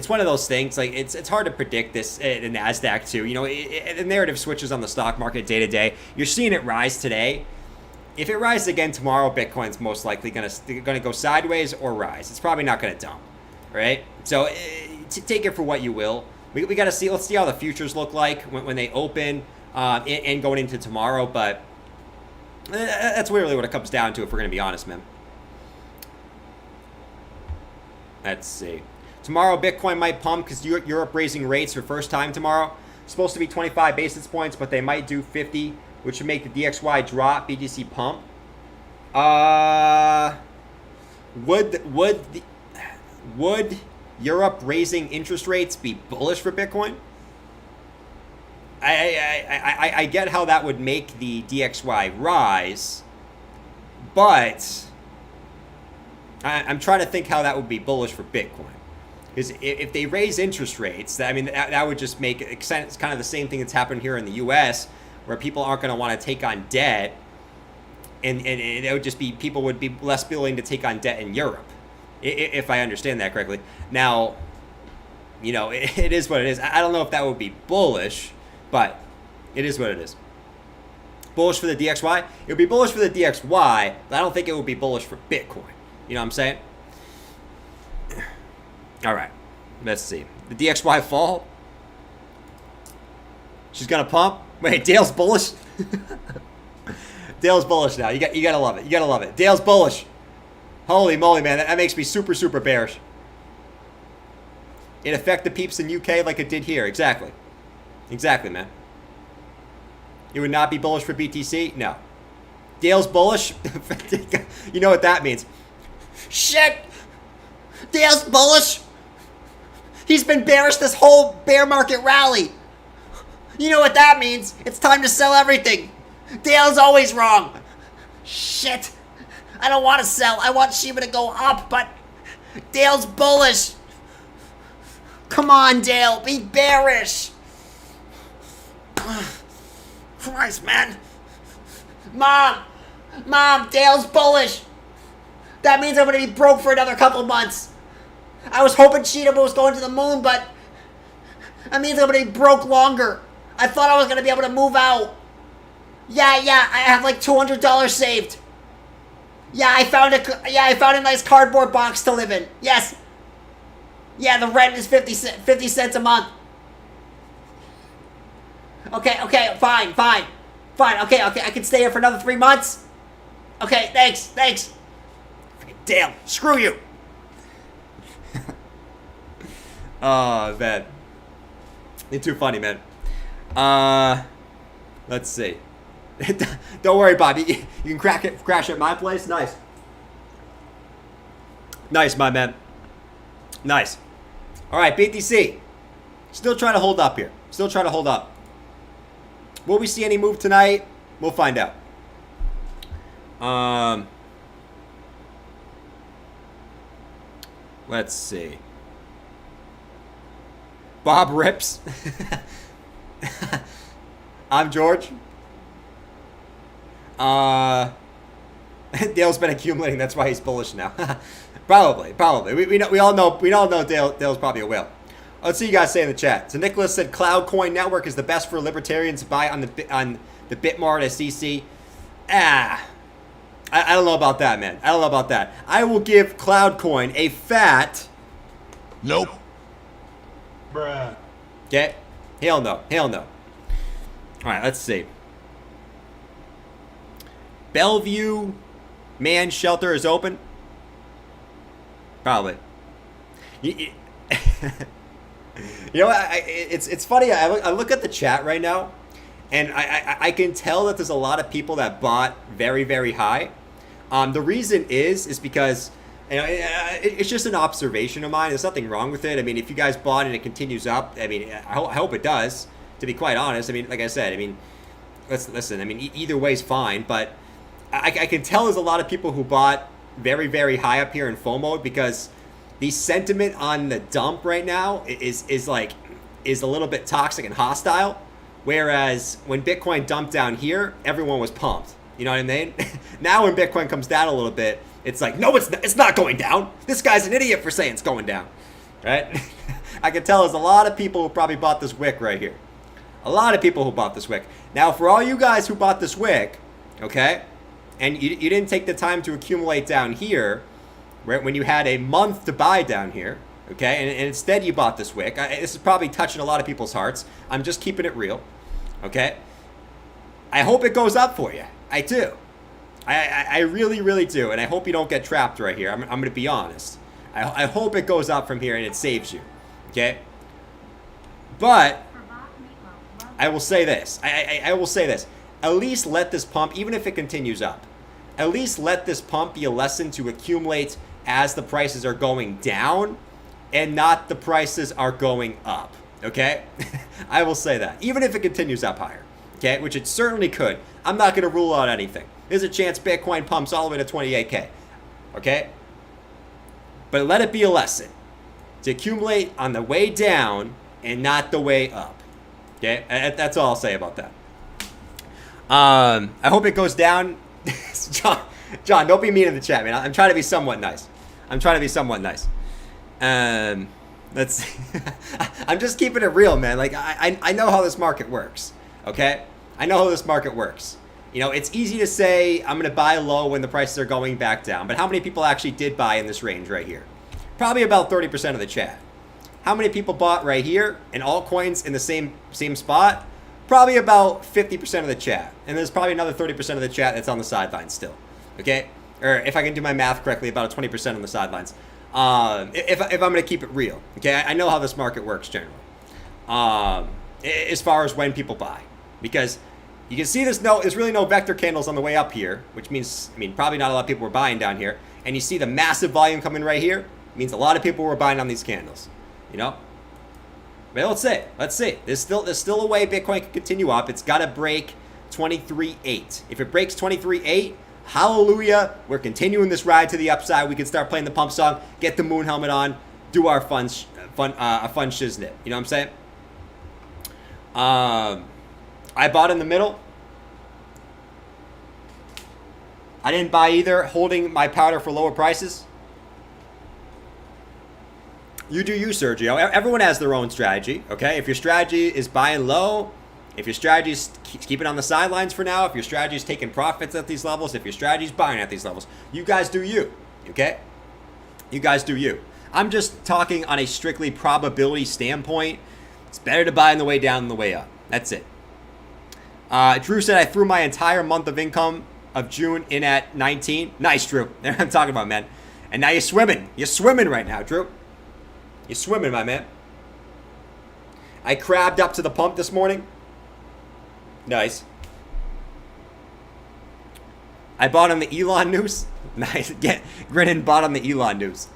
one of those things, like it's hard to predict this, the NASDAQ too. You know, the narrative switches on the stock market day to day. You're seeing it rise today. If it rises again tomorrow, Bitcoin's most likely gonna go sideways or rise. It's probably not gonna dump, right? So take it for what you will. We gotta see. Let's see how the futures look like when they open and going into tomorrow. But that's really what it comes down to, if we're gonna be honest, man. Let's see. Tomorrow, Bitcoin might pump because Europe raising rates for first time tomorrow. It's supposed to be 25 basis points, but they might do 50, which would make the DXY drop, BTC pump. Would Europe raising interest rates be bullish for Bitcoin? I get how that would make the DXY rise, but I'm trying to think how that would be bullish for Bitcoin. Because if they raise interest rates, that would just make sense. It's kind of the same thing that's happened here in the U.S., where people aren't going to want to take on debt, and it would just be, people would be less willing to take on debt in Europe, if I understand that correctly. Now, you know, it is what it is. I don't know if that would be bullish, but it is what it is. Bullish for the DXY? It would be bullish for the DXY, but I don't think it would be bullish for Bitcoin. You know what I'm saying? All right, let's see. The DXY fall? She's gonna pump? Wait, Dale's bullish? Dale's bullish now. You gotta love it. You gotta love it. Dale's bullish. Holy moly, man. That makes me super, super bearish. It affect the peeps in UK like it did here. Exactly. Exactly, man. It would not be bullish for BTC? No. Dale's bullish? You know what that means. Shit! Dale's bullish! He's been bearish this whole bear market rally. You know what that means. It's time to sell everything. Dale's always wrong. Shit. I don't want to sell. I want Shiba to go up, but Dale's bullish. Come on, Dale. Be bearish. Christ, man. Mom, Dale's bullish. That means I'm going to be broke for another couple months. I was hoping Shiba was going to the moon, but that means I'm going to be broke longer. I thought I was going to be able to move out. Yeah, I have like $200 saved. I found a nice cardboard box to live in. Yes. Yeah, the rent is 50 cents a month. Okay, fine. Okay, I can stay here for another 3 months. Okay, thanks. Dale, screw you. Oh, man. You're too funny, man. Let's see. Don't worry, Bob. You can crash at my place. Nice. Nice, my man. Nice. All right, BTC. Still trying to hold up here. Will we see any move tonight? We'll find out. Let's see. Bob rips. I'm George. Dale's been accumulating. That's why he's bullish now. Probably. We all know Dale's probably a whale. Let's see you guys say in the chat. So Nicholas said Cloud Coin Network is the best for libertarians to buy on the Bitmart SEC. I don't know about that, man. I don't know about that. I will give Cloud Coin a fat. Nope. Bruh. Okay. Hell no. All right. Let's see. Bellevue Man Shelter is open. Probably. You know what? It's funny. I look at the chat right now, and I can tell that there's a lot of people that bought very, very high. The reason is because it's just an observation of mine. There's nothing wrong with it. I mean, if you guys bought and it continues up, I mean, I hope it does. To be quite honest, I mean, like I said, I mean, listen. I mean, either way's fine, but I can tell there's a lot of people who bought very, very high up here in FOMO because the sentiment on the dump right now is a little bit toxic and hostile. Whereas when Bitcoin dumped down here, everyone was pumped. You know what I mean? Now when Bitcoin comes down a little bit, it's like, no, it's not going down. This guy's an idiot for saying it's going down, right? I can tell there's a lot of people who probably bought this wick right here. A lot of people who bought this wick. Now, for all you guys who bought this wick, okay, and you didn't take the time to accumulate down here, right, when you had a month to buy down here, okay, and instead you bought this wick. This is probably touching a lot of people's hearts. I'm just keeping it real, okay? I hope it goes up for you. I do. I really, really do, and I hope you don't get trapped right here. I'm going to be honest. I hope it goes up from here and it saves you, okay? But I will say this. I will say this. At least let this pump, even if it continues up, at least let this pump be a lesson to accumulate as the prices are going down and not the prices are going up, okay? I will say that. Even if it continues up higher, okay, which it certainly could. I'm not going to rule out anything. There's a chance Bitcoin pumps all the way to 28K, okay? But let it be a lesson to accumulate on the way down and not the way up, okay? That's all I'll say about that. I hope it goes down. John, don't be mean in the chat, man. I'm trying to be somewhat nice. Let's see. I'm just keeping it real, man. Like, I know how this market works, okay? I know how this market works. You know, it's easy to say I'm going to buy low when the prices are going back down, but how many people actually did buy in this range right here? Probably about 30% of the chat. How many people bought right here in altcoins in the same spot? Probably about 50% of the chat. And there's probably another 30% of the chat that's on the sidelines still. Okay? Or if I can do my math correctly, about a 20% on the sidelines. If I'm going to keep it real. Okay? I know how this market works generally. As far as when people buy. Because you can see there's really no vector candles on the way up here. Which means, probably not a lot of people were buying down here. And you see the massive volume coming right here. It means a lot of people were buying on these candles. You know? But let's see. There's still a way Bitcoin can continue up. It's got to break 23.8. If it breaks 23.8, hallelujah, we're continuing this ride to the upside. We can start playing the pump song, get the moon helmet on, do our fun shiznit. You know what I'm saying? I bought in the middle. I didn't buy either, holding my powder for lower prices. You do you, Sergio. Everyone has their own strategy, okay? If your strategy is buying low, if your strategy is keeping on the sidelines for now, if your strategy is taking profits at these levels, if your strategy is buying at these levels, you guys do you, okay? You guys do you. I'm just talking on a strictly probability standpoint. It's better to buy on the way down than the way up. That's it. Drew said I threw my entire month of income of June in at 19. Nice, Drew. That's what I'm talking about, man. And now you're swimming. You're swimming right now, Drew. You're swimming, my man. I crabbed up to the pump this morning. Nice. I bought on the Elon news. Nice. Grinning bought on the Elon news.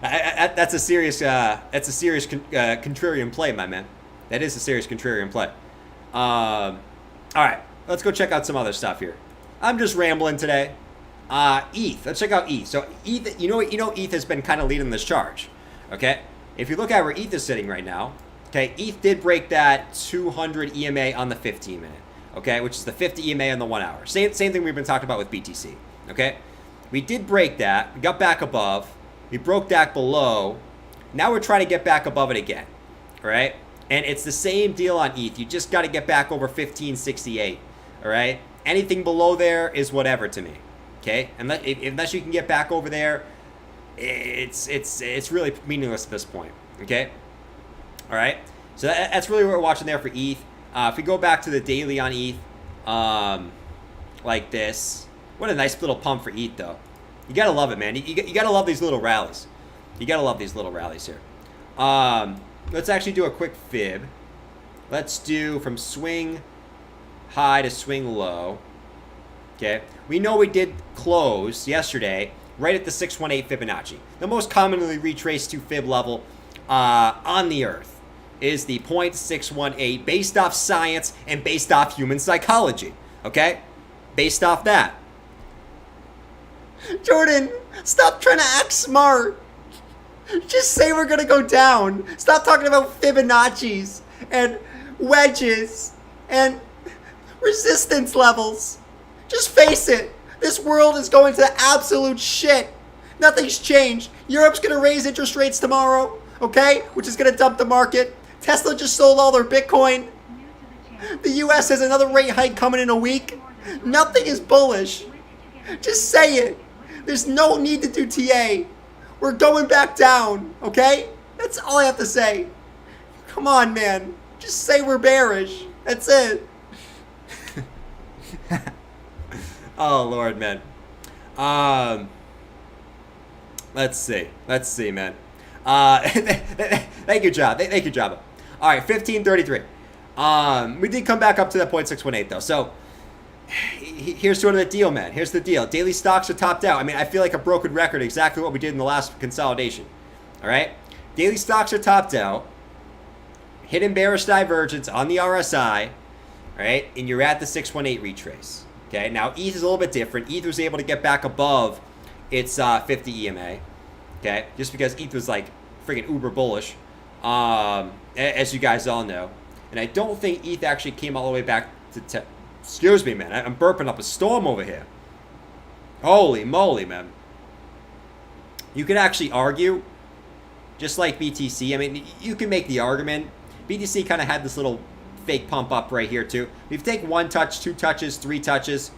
That's a serious contrarian play, my man. That is a serious contrarian play. All right, let's go check out some other stuff here. I'm just rambling today. ETH. Let's check out ETH. So ETH, you know, ETH has been kind of leading this charge. Okay. If you look at where ETH is sitting right now, Okay, ETH did break that 200 EMA on the 15 minute. Okay, which is the 50 EMA on the 1 hour. Same thing we've been talking about with BTC. Okay, we did break that. We got back above. We broke that below. Now we're trying to get back above it again. All right, and it's the same deal on ETH. You just got to get back over 1568. All right, anything below there is whatever to me. Okay, unless you can get back over there, it's really meaningless at this point. Okay, all right. So that's really what we're watching there for ETH. If we go back to the daily on ETH, like this, what a nice little pump for ETH though. You gotta love it, man. You gotta love these little rallies. You gotta love these little rallies here. Let's actually do a quick fib. Let's do from swing high to swing low. Okay, we know we did close yesterday right at the 618 Fibonacci. The most commonly retraced to fib level on the earth is the 0.618 based off science and based off human psychology. Okay, based off that. Jordan, stop trying to act smart. Just say we're gonna go down. Stop talking about Fibonacci's and wedges and resistance levels. Just face it. This world is going to absolute shit. Nothing's changed. Europe's gonna raise interest rates tomorrow, okay? Which is gonna dump the market. Tesla just sold all their Bitcoin. The US has another rate hike coming in a week. Nothing is bullish. Just say it. There's no need to do TA. We're going back down, okay? That's all I have to say. Come on, man. Just say we're bearish. That's it. Oh, Lord, man. Let's see, man. Thank you, Java. Thank you, Java. All right, 1533. We did come back up to that 0.618, though. So here's sort of the deal, man. Here's the deal. Daily stocks are topped out. I mean, I feel like a broken record, exactly what we did in the last consolidation. All right? Daily stocks are topped out. Hidden bearish divergence on the RSI. All right? And you're at the 618 retrace. Okay? Now, ETH is a little bit different. ETH was able to get back above its 50 EMA. Okay? Just because ETH was like freaking uber bullish, as you guys all know. And I don't think ETH actually came all the way back to excuse me, man. I'm burping up a storm over here. Holy moly, man. You could actually argue, just like BTC. I mean, you can make the argument. BTC kind of had this little fake pump up right here, too. If you take 1 touch, 2 touches, 3 touches,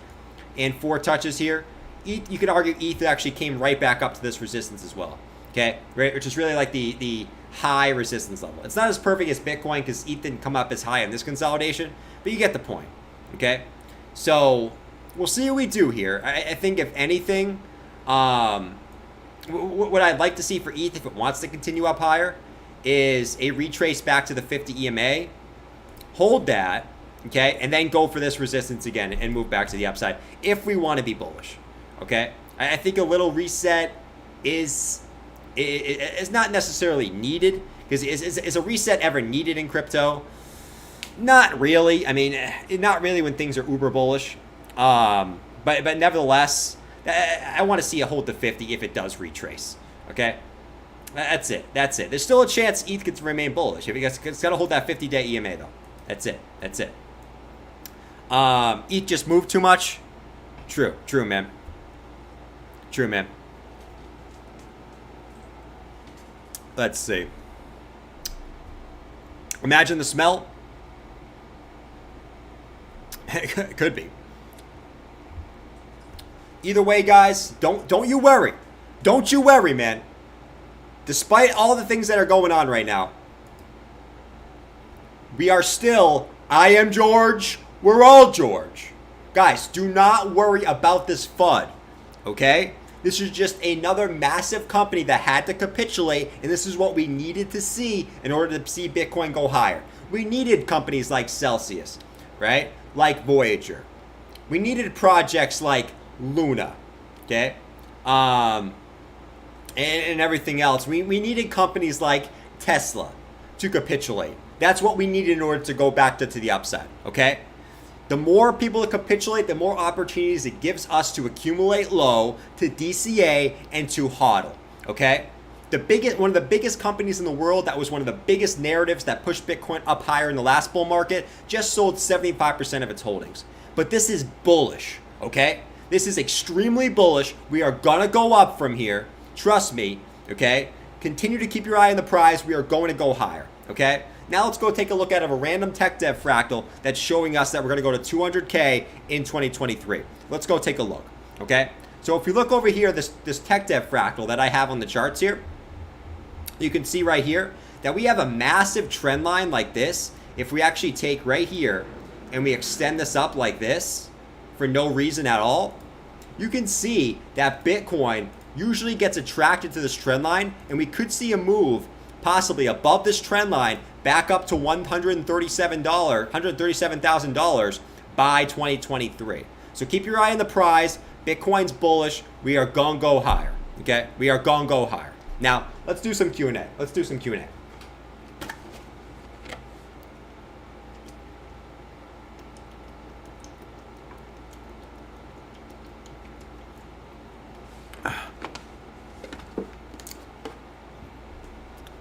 and 4 touches here, you could argue ETH actually came right back up to this resistance as well. Okay? Right? Which is really like the high resistance level. It's not as perfect as Bitcoin because ETH didn't come up as high in this consolidation, but you get the point. Okay, so we'll see what we do here. I think if anything, what I'd like to see for ETH if it wants to continue up higher is a retrace back to the 50 EMA, hold that, okay, and then go for this resistance again and move back to the upside if we want to be bullish. Okay, I think a little reset is not necessarily needed because is a reset ever needed in crypto? Not really. I mean, not really when things are uber bullish. But nevertheless, I want to see a hold to 50 if it does retrace. Okay? That's it. There's still a chance ETH could remain bullish. It's got to hold that 50-day EMA, though. That's it. ETH just moved too much? True, man. Let's see. Imagine the smell. Could be. Either way, guys, don't you worry. Don't you worry, man. Despite all the things that are going on right now, we are still, I am George, we're all George. Guys, do not worry about this FUD, okay? This is just another massive company that had to capitulate, and this is what we needed to see in order to see Bitcoin go higher. We needed companies like Celsius, right? Like Voyager. We needed projects like Luna, okay? And everything else. We needed companies like Tesla to capitulate. That's what we needed in order to go back to the upside, okay? The more people that capitulate, the more opportunities it gives us to accumulate low, to DCA, and to hodl, okay? one of the biggest companies in the world, that was one of the biggest narratives that pushed Bitcoin up higher in the last bull market, just sold 75% of its holdings. But this is bullish, okay? This is extremely bullish. We are gonna go up from here. Trust me, okay? Continue to keep your eye on the prize. We are going to go higher, okay? Now let's go take a look at a random tech dev fractal that's showing us that we're gonna go to 200K in 2023. Let's go take a look, okay? So if you look over here, this tech dev fractal that I have on the charts here, you can see right here that we have a massive trend line like this. If we actually take right here and we extend this up like this for no reason at all, you can see that Bitcoin usually gets attracted to this trend line, and we could see a move possibly above this trend line back up to $137,000 by 2023. So keep your eye on the prize. Bitcoin's bullish. We are gonna go higher. Okay? We are gonna go higher. Now, let's do some Q&A. Let's do some Q&A.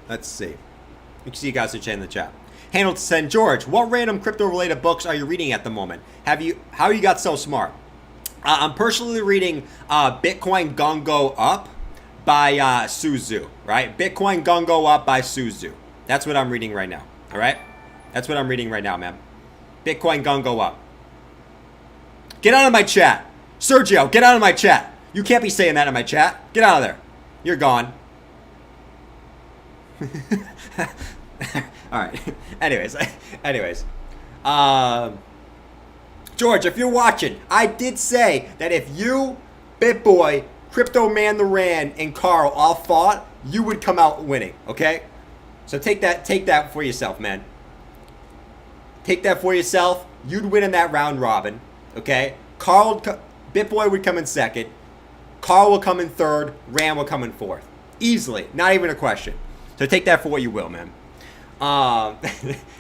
Let's see. You can see you guys are in the chat. Hamilton George, what random crypto-related books are you reading at the moment? How you got so smart? I'm personally reading Bitcoin Gon Go Up by Suzu, right? Bitcoin Gon Go Up by Suzu. That's what I'm reading right now, all right? That's what I'm reading right now, man. Bitcoin Gon Go Up. Get out of my chat. Sergio, get out of my chat. You can't be saying that in my chat. Get out of there. You're gone. All right. Anyways. George, if you're watching, I did say that if you, BitBoy, Crypto Man the Rand, and Carl all fought, you would come out winning. Okay. So take that for yourself, man. Take that for yourself. You'd win in that round robin. Okay. BitBoy would come in second. Carl will come in third. Rand will come in fourth. Easily. Not even a question. So take that for what you will, man.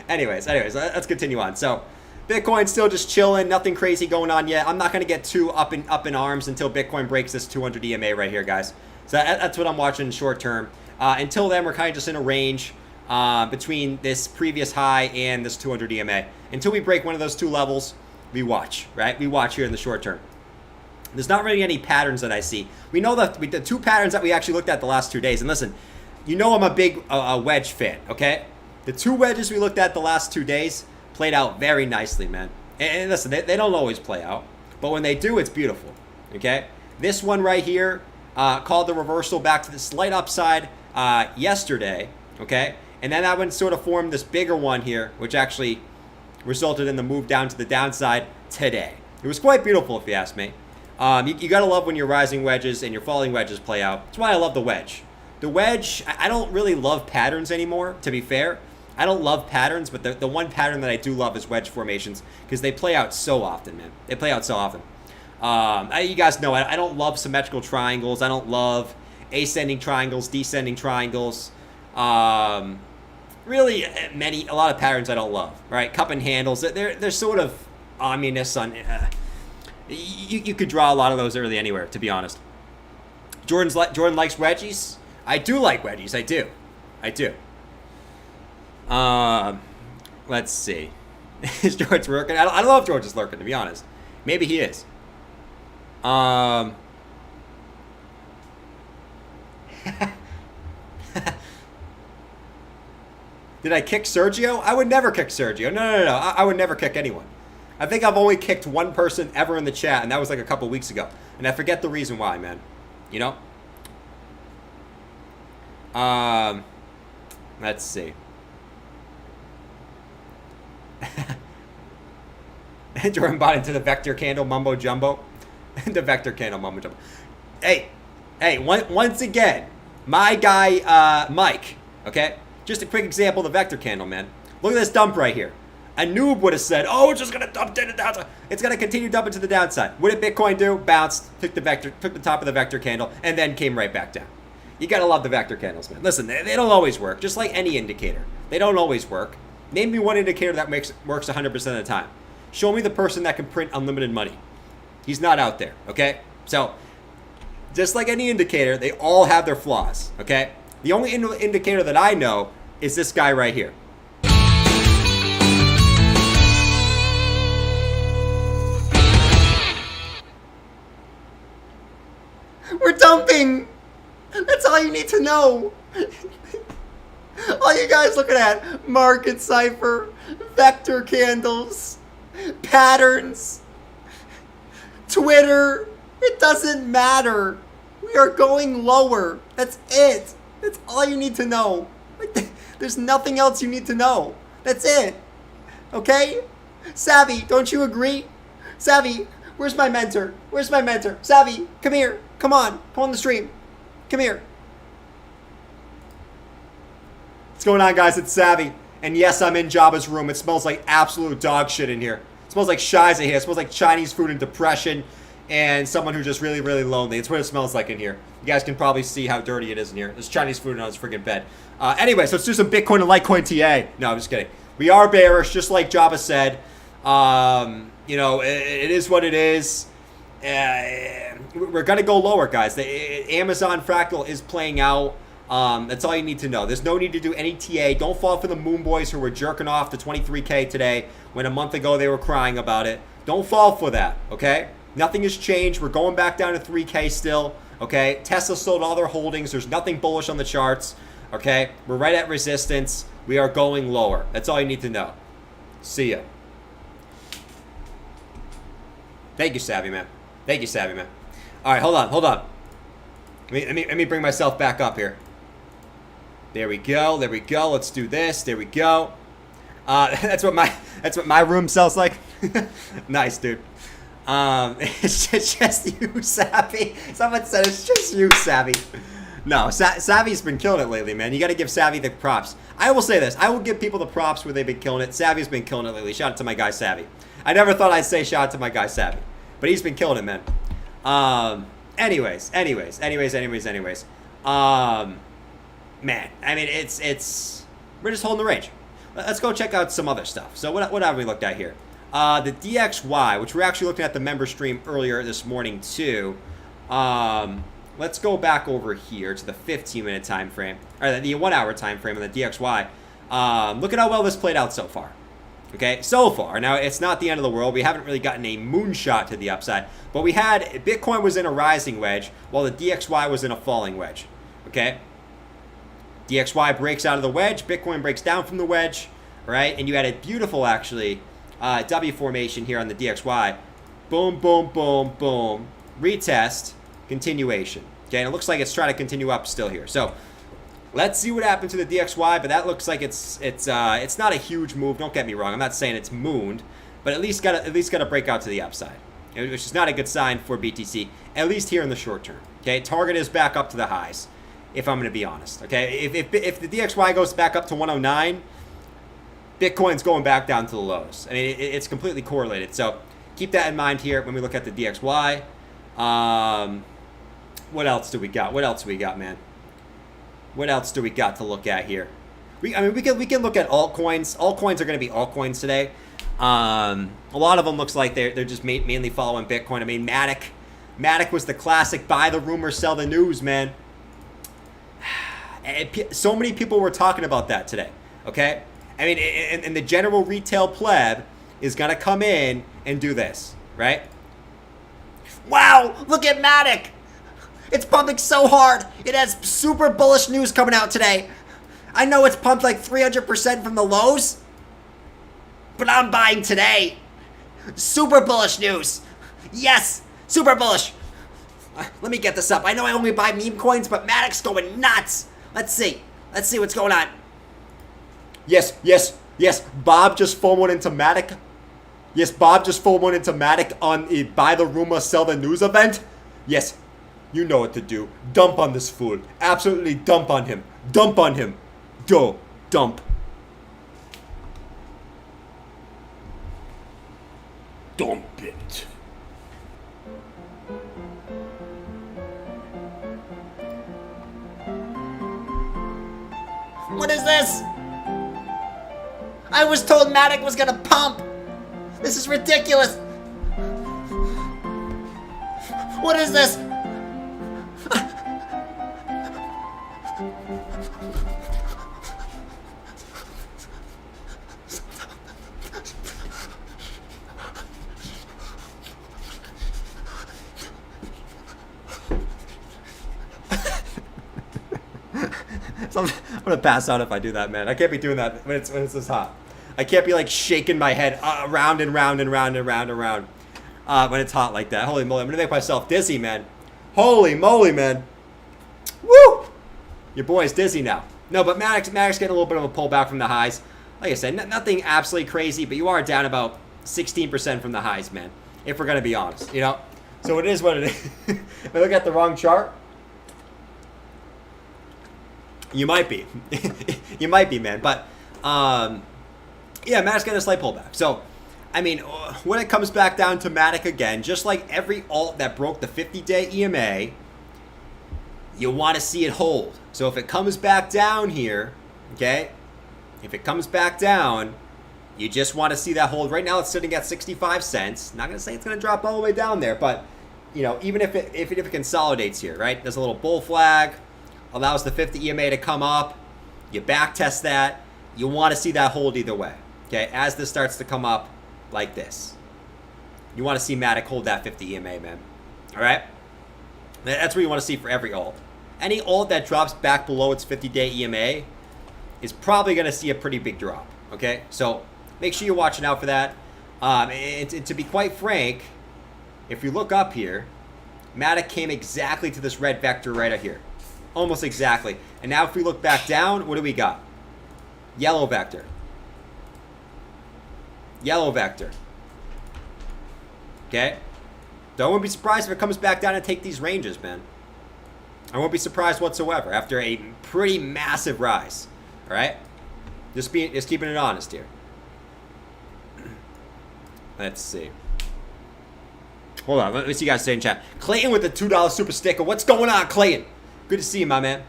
Anyways, let's continue on. So Bitcoin's still just chilling, nothing crazy going on yet. I'm not going to get too up in arms until Bitcoin breaks this 200 EMA right here, guys. So that's what I'm watching short term. Until then, we're kind of just in a range between this previous high and this 200 EMA. Until we break one of those two levels, we watch, right? We watch here in the short term. There's not really any patterns that I see. We know that the two patterns that we actually looked at the last 2 days. And listen, you know I'm a big wedge fan, okay? The two wedges we looked at the last 2 days played out very nicely, man. And listen, they don't always play out. But when they do, it's beautiful, okay? This one right here called the reversal back to the slight upside yesterday, okay? And then that one sort of formed this bigger one here, which actually resulted in the move down to the downside today. It was quite beautiful, if you ask me. You got to love when your rising wedges and your falling wedges play out. That's why I love the wedge. The wedge, I don't really love patterns anymore, to be fair. I don't love patterns, but the one pattern that I do love is wedge formations because they play out so often, man. They play out so often. You guys know I don't love symmetrical triangles. I don't love ascending triangles, descending triangles. Really, a lot of patterns I don't love, right? Cup and handles, they're sort of ominous on... You could draw a lot of those early anywhere, to be honest. Jordan likes wedgies. I do like wedgies. I do. Let's see. Is George lurking? I don't know if George is lurking, to be honest. Maybe he is. Did I kick Sergio? I would never kick Sergio. No. I would never kick anyone. I think I've only kicked one person ever in the chat, and that was like a couple weeks ago. And I forget the reason why, man. You know? Let's see. Jordan bought into the vector candle mumbo jumbo. The vector candle mumbo jumbo. Hey, once again, my guy, Mike, okay? Just a quick example of the vector candle, man. Look at this dump right here. A noob would have said, oh, it's just going to dump to the downside. It's going to continue dumping to the downside. What did Bitcoin do? Bounced, took the top of the vector candle, and then came right back down. You got to love the vector candles, man. Listen, they don't always work, just like any indicator. They don't always work. Name me one indicator that works 100% of the time. Show me the person that can print unlimited money. He's not out there, okay? So, just like any indicator, they all have their flaws, okay? The only indicator that I know is this guy right here. We're dumping! That's all you need to know. All you guys looking at, market cipher, vector candles, patterns, Twitter, it doesn't matter. We are going lower. That's it. That's all you need to know. There's nothing else you need to know. That's it. Okay? Savvy, don't you agree? Savvy, where's my mentor? Where's my mentor? Savvy, come here. Come on the stream. Come here. What's going on, guys? It's Savvy. And yes, I'm in Jabba's room. It smells like absolute dog shit in here. It smells like shiza here. It smells like Chinese food and depression and someone who's just really, really lonely. It's what it smells like in here. You guys can probably see how dirty it is in here. There's Chinese food on his freaking bed. Anyway, so let's do some Bitcoin and Litecoin TA. No, I'm just kidding. We are bearish, just like Jabba said. You know, it is what it is. We're going to go lower, guys. The Amazon fractal is playing out. That's all you need to know. There's no need to do any TA. Don't fall for the Moon Boys who were jerking off to 23K today when a month ago they were crying about it. Don't fall for that, okay? Nothing has changed. We're going back down to 3K still, okay? Tesla sold all their holdings. There's nothing bullish on the charts, okay? We're right at resistance. We are going lower. That's all you need to know. See ya. Thank you, Savvy, man. Thank you, Savvy, man. All right, hold on. Let me bring myself back up here. There we go. Let's do this. There we go. That's what my room smells like. Nice, dude. It's just you, Savvy. Someone said it's just you, Savvy. No, Savvy's been killing it lately, man. You got to give Savvy the props. I will say this. I will give people the props where they've been killing it. Savvy's been killing it lately. Shout out to my guy, Savvy. I never thought I'd say shout out to my guy, Savvy. But he's been killing it, man. Anyways. Man, I mean, it's we're just holding the range. Let's go check out some other stuff. So what have we looked at here? The DXY, which we're actually looking at the member stream earlier this morning too. Let's go back over here to the 15-minute time frame, or the 1 hour time frame on the DXY. Look at how well this played out so far. Okay, so far. Now, it's not the end of the world. We haven't really gotten a moonshot to the upside. But we had, Bitcoin was in a rising wedge, while the DXY was in a falling wedge. Okay? DXY breaks out of the wedge. Bitcoin breaks down from the wedge. Right? And you had a beautiful, actually, W formation here on the DXY. Boom, boom, boom, boom. Retest. Continuation. Okay, and it looks like it's trying to continue up still here. So, let's see what happens to the DXY, but that looks like it's not a huge move. Don't get me wrong. I'm not saying it's mooned, but at least got to break out to the upside, which is not a good sign for BTC, at least here in the short term. Okay, target is back up to the highs, if I'm going to be honest. Okay, if the DXY goes back up to 109, Bitcoin's going back down to the lows. I mean, it's completely correlated. So keep that in mind here when we look at the DXY. What else do we got? Man? What else do we got to look at here? We can look at altcoins. Altcoins are going to be altcoins today. A lot of them looks like they're just mainly following Bitcoin. I mean, Matic was the classic buy the rumor, sell the news, man. So many people were talking about that today. Okay, I mean, and the general retail pleb is going to come in and do this, right? Wow, look at Matic. It's pumping so hard. It has super bullish news coming out today. I know it's pumped like 300% from the lows, but I'm buying today. Super bullish news. Yes, super bullish. Let me get this up. I know I only buy meme coins, but Matic's going nuts. Let's see what's going on. Yes. Bob just FOMO'd into Matic. Yes, Bob just FOMO'd into Matic on a buy the rumor, sell the news event. Yes. You know what to do. Dump on this fool. Absolutely dump on him. Dump on him. Go. Dump. Dump it. What is this? I was told Matic was gonna pump. This is ridiculous. What is this? I'm gonna pass out if I do that, man. I can't be doing that when it's this hot. I can't be like shaking my head round and round and round and round and round when it's hot like that. Holy moly, I'm gonna make myself dizzy, man. Holy moly, man. Woo! Your boy's dizzy now. No, but Maddox getting a little bit of a pullback from the highs. Like I said, nothing absolutely crazy, but you are down about 16% from the highs, man. If we're gonna be honest, you know. So it is what it is. If I look at the wrong chart, you might be. You might be, man. But yeah, Matic's getting a slight pullback. So, I mean, when it comes back down to Matic again, just like every alt that broke the 50-day EMA, you want to see it hold. So if it comes back down here, okay, if it comes back down, you just want to see that hold. Right now it's sitting at 65 cents. Not going to say it's going to drop all the way down there, but, you know, even if it consolidates here, right, there's a little bull flag, allows the 50 EMA to come up, you back test that, you want to see that hold either way, okay, as this starts to come up like this. You want to see Matic hold that 50 EMA, man, all right? That's what you want to see for every alt. Any alt that drops back below its 50-day EMA is probably going to see a pretty big drop, okay? So make sure you're watching out for that. And to be quite frank, if you look up here, Matic came exactly to this red vector right up here. Almost exactly. And now if we look back down, what do we got? Yellow vector. Yellow vector. Okay? So I won't be surprised if it comes back down and take these ranges, man. I won't be surprised whatsoever after a pretty massive rise. All right? Just keeping it honest here. Let's see. Hold on. Let me see you guys say in chat. Clayton with the $2 super sticker. What's going on, Clayton? Good to see you, my man.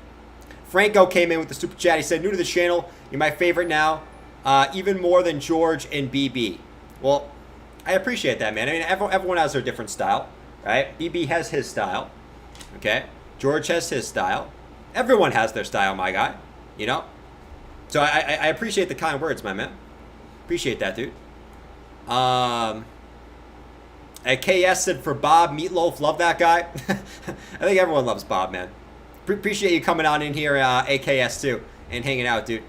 Franco came in with the super chat. He said, new to the channel. You're my favorite now. Even more than George and BB. Well, I appreciate that, man. I mean, everyone has their different style, right? BB has his style. Okay? George has his style. Everyone has their style, my guy. You know? So I appreciate the kind words, my man. Appreciate that, dude. KS said for Bob, Meatloaf, love that guy. I think everyone loves Bob, man. Appreciate you coming on in here, AKS too, and hanging out, dude.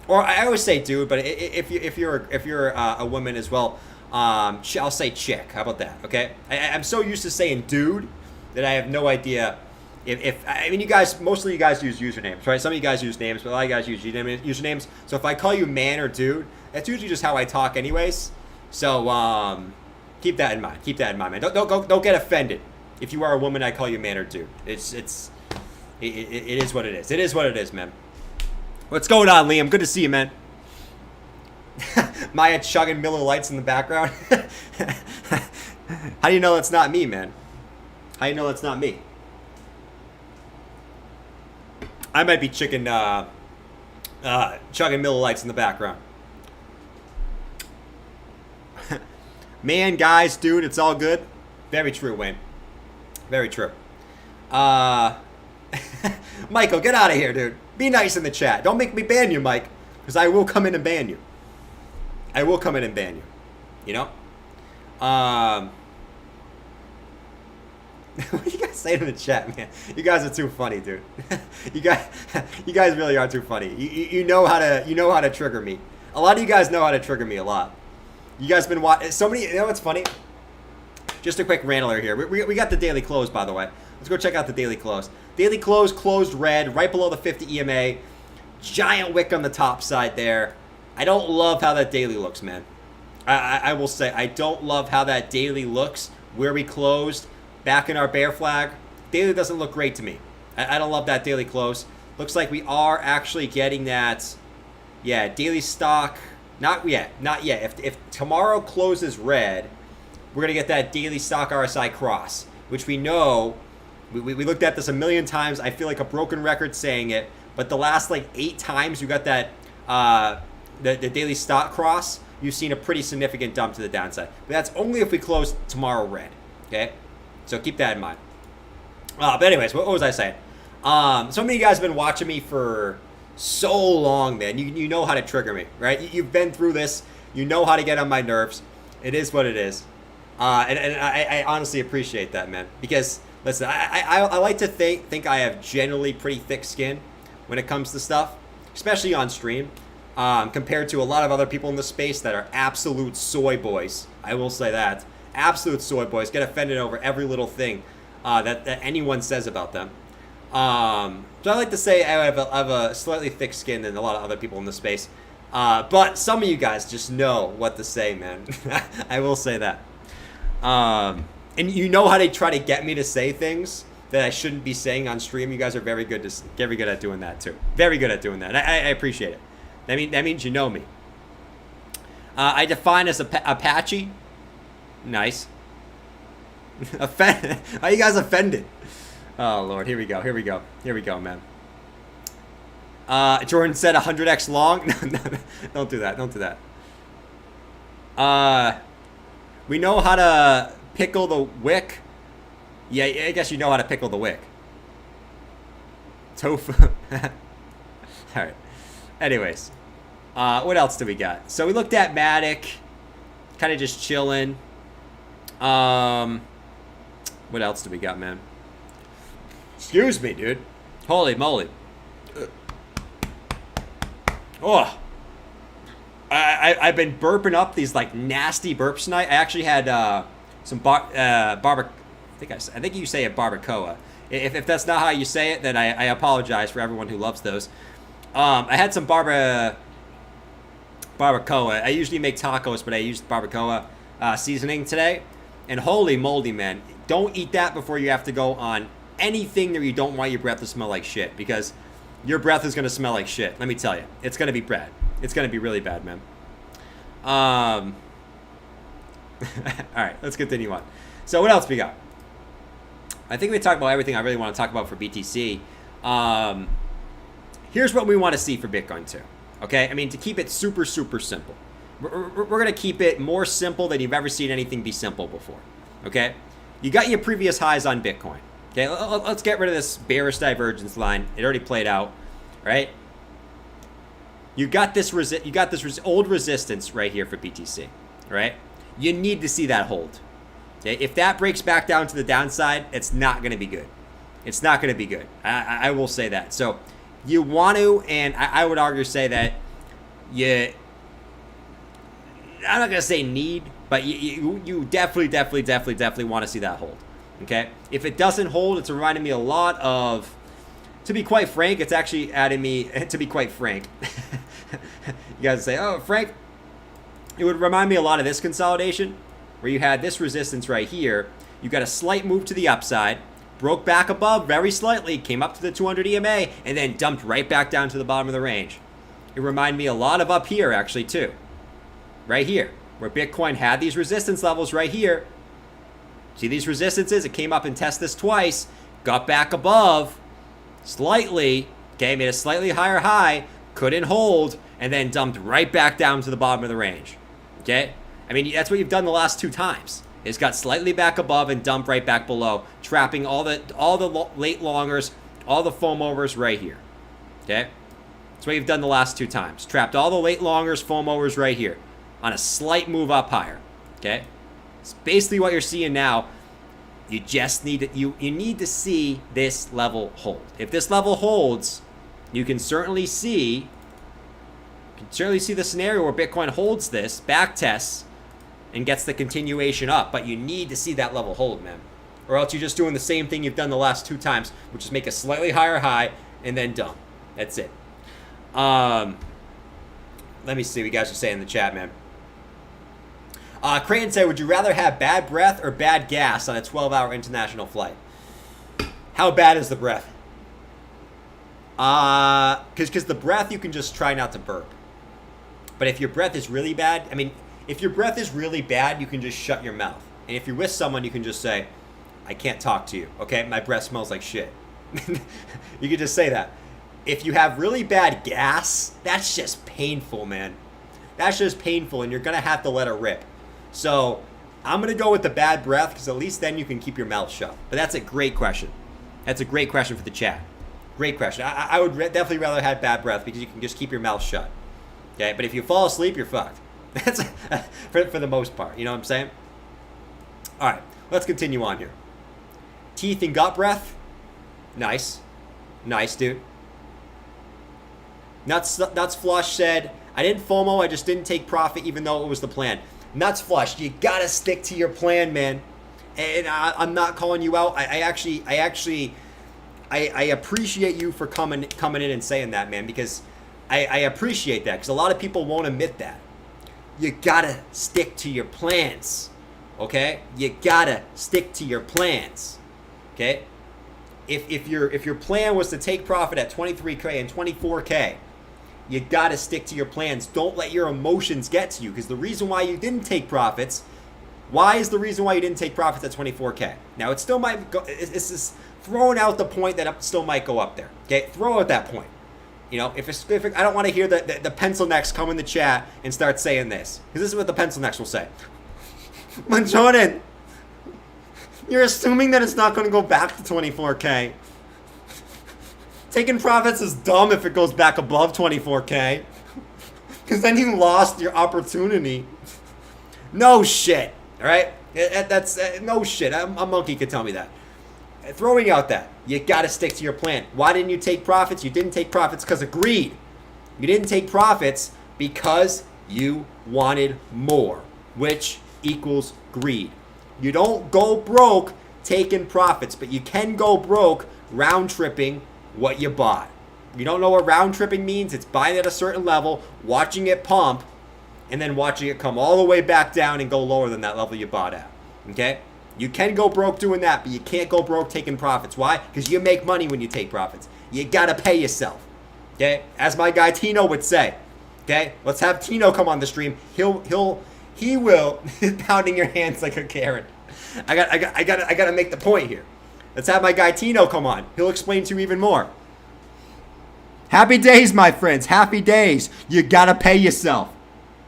Or I always say dude, but if you're a woman as well, I'll say chick. How about that? Okay. I'm so used to saying dude that I have no idea if I mean, you guys, most of you guys use usernames, right? Some of you guys use names, but a lot of you guys use usernames. So if I call you man or dude, that's usually just how I talk, anyways. So keep that in mind. Keep that in mind, man. Don't get offended if you are a woman. I call you man or dude. It is what it is. It is what it is, man. What's going on, Liam? Good to see you, man. Maya chugging Miller Lights in the background. How do you know that's not me, man? How do you know that's not me? I might be chugging Miller Lights in the background. Man, guys, dude, it's all good. Very true, Wayne. Very true. Michael, get out of here, dude. Be nice in the chat. Don't make me ban you, Mike, because I will come in and ban you. I will come in and ban you. You know? What do you guys say in the chat, man? You guys are too funny, dude. you guys really are too funny. You know how to trigger me. A lot of you guys know how to trigger me a lot. You guys been watching so many. You know what's funny? Just a quick rant alert here. We got the daily close, by the way. Let's go check out the daily close. Daily close closed red, right below the 50 EMA. Giant wick on the top side there. I don't love how that daily looks, man. I will say, I don't love how that daily looks where we closed back in our bear flag. Daily doesn't look great to me. I don't love that daily close. Looks like we are actually getting that, yeah, daily stock. Not yet. If tomorrow closes red, we're going to get that daily stock RSI cross, which we know, we looked at this a million times. I feel like a broken record saying it, but the last like 8 times you got that, the daily stock cross, you've seen a pretty significant dump to the downside. But that's only if we close tomorrow red, okay? So keep that in mind. But anyways, what was I saying? Some of you guys have been watching me for so long, man. You know how to trigger me, right? You've been through this. You know how to get on my nerves. It is what it is. And I honestly appreciate that, man. Because, listen, I like to think I have generally pretty thick skin. when it comes to stuff, especially on stream, compared to a lot of other people in the space that are absolute soy boys. I will say that. Absolute soy boys get offended over every little thing that anyone says about them. So I like to say I have a slightly thick skin than a lot of other people in the space. But some of you guys just know what to say, man. I will say that. And you know how they try to get me to say things that I shouldn't be saying on stream. You guys are very good at doing that too. Very good at doing that. I appreciate it. That means you know me. I define as Apache. Nice. Are you guys offended? Oh Lord, here we go, man. Jordan said 100x long. No, don't do that. We know how to pickle the wick. Yeah, I guess you know how to pickle the wick. Tofu. Alright. Anyways. What else do we got? So we looked at Matic. Kind of just chilling. What else do we got, man? Excuse me, dude. Holy moly. Oh. I've been burping up these like nasty burps tonight. I actually had some I think you say it barbacoa. If that's not how you say it, then I apologize for everyone who loves those. I had some barbacoa. I usually make tacos, but I used barbacoa seasoning today. And holy moly, man. Don't eat that before you have to go on anything that you don't want your breath to smell like shit. Because your breath is going to smell like shit. Let me tell you. It's going to be bad. It's going to be really bad, man. All right, let's continue on. So what else we got? I think we talked about everything I really want to talk about for BTC. Here's what we want to see for Bitcoin too. Okay, I mean, to keep it super, super simple. We're going to keep it more simple than you've ever seen anything be simple before. Okay, you got your previous highs on Bitcoin. Okay, let's get rid of this bearish divergence line. It already played out, right? You got this old resistance right here for BTC, right? You need to see that hold. Okay, if that breaks back down to the downside, it's not going to be good. It's not going to be good. I will say that. So you want to, and I would argue say that I'm not going to say need, but you definitely want to see that hold. Okay? If it doesn't hold, it's reminding me a lot of, to be quite frank, it's actually adding me, to be quite frank. You guys say, oh, Frank, it would remind me a lot of this consolidation, where you had this resistance right here. You got a slight move to the upside, broke back above very slightly, came up to the 200 EMA, and then dumped right back down to the bottom of the range. It reminded me a lot of up here, actually, too. Right here, where Bitcoin had these resistance levels right here. See these resistances? It came up and tested this twice, got back above slightly, okay, made a slightly higher high, couldn't hold, and then dumped right back down to the bottom of the range. Okay? I mean, that's what you've done the last two times. It's got slightly back above and dumped right back below, trapping all the late longers, all the foam overs right here. Okay? That's what you've done the last two times. Trapped all the late longers, foam overs right here on a slight move up higher. Okay? It's basically what you're seeing now. You just need to, you need to see this level hold. If this level holds, you can certainly see the scenario where Bitcoin holds this, back tests, and gets the continuation up. But you need to see that level hold, man. Or else you're just doing the same thing you've done the last two times, which is make a slightly higher high and then dump. That's it. Let me see what you guys are saying in the chat, man. Creighton said, would you rather have bad breath or bad gas on a 12-hour international flight? How bad is the breath? Because the breath, you can just try not to burp. But if your breath is really bad, I mean, if your breath is really bad, you can just shut your mouth. And if you're with someone, you can just say, I can't talk to you, okay? My breath smells like shit. You can just say that. If you have really bad gas, that's just painful, man. That's just painful, and you're going to have to let it rip. So I'm going to go with the bad breath, because at least then you can keep your mouth shut. But that's a great question. That's a great question for the chat. Great question. I would definitely rather have bad breath, because you can just keep your mouth shut. Okay, but if you fall asleep, you're fucked. That's for the most part. You know what I'm saying? All right, let's continue on here. Teeth and gut breath. Nice. Nice, dude. Nuts Flush said, I didn't FOMO, I just didn't take profit even though it was the plan. Nuts Flush, you gotta stick to your plan, man. And I'm not calling you out. I appreciate you for coming in and saying that, man, because I appreciate that, because a lot of people won't admit that. You gotta stick to your plans, okay? You gotta stick to your plans, okay? If your plan was to take profit at 23K and 24K, you gotta stick to your plans. Don't let your emotions get to you, because the reason why you didn't take profits, why is the reason why you didn't take profits at 24K? Now, it still might go, it's just throwing out the point that it still might go up there, okay? Throw out that point. You know, if I don't want to hear the pencil necks come in the chat and start saying this, because this is what the pencil necks will say. But Jordan, you're assuming that it's not going to go back to 24K. Taking profits is dumb if it goes back above 24K, because then you lost your opportunity. No shit, all right? That's no shit. A monkey could tell me that. Throwing out that, you got to stick to your plan. Why didn't you take profits? You didn't take profits because of greed. You didn't take profits because you wanted more, which equals greed. You don't go broke taking profits, but you can go broke round tripping what you bought. You don't know what round tripping means? It's buying at a certain level, watching it pump, and then watching it come all the way back down and go lower than that level you bought at. Okay? You can go broke doing that, but you can't go broke taking profits. Why? Because you make money when you take profits. You gotta pay yourself. Okay? As my guy Tino would say. Okay? Let's have Tino come on the stream. He will pounding your hands like a Karen. I gotta make the point here. Let's have my guy Tino come on. He'll explain to you even more. Happy days, my friends. Happy days. You gotta pay yourself.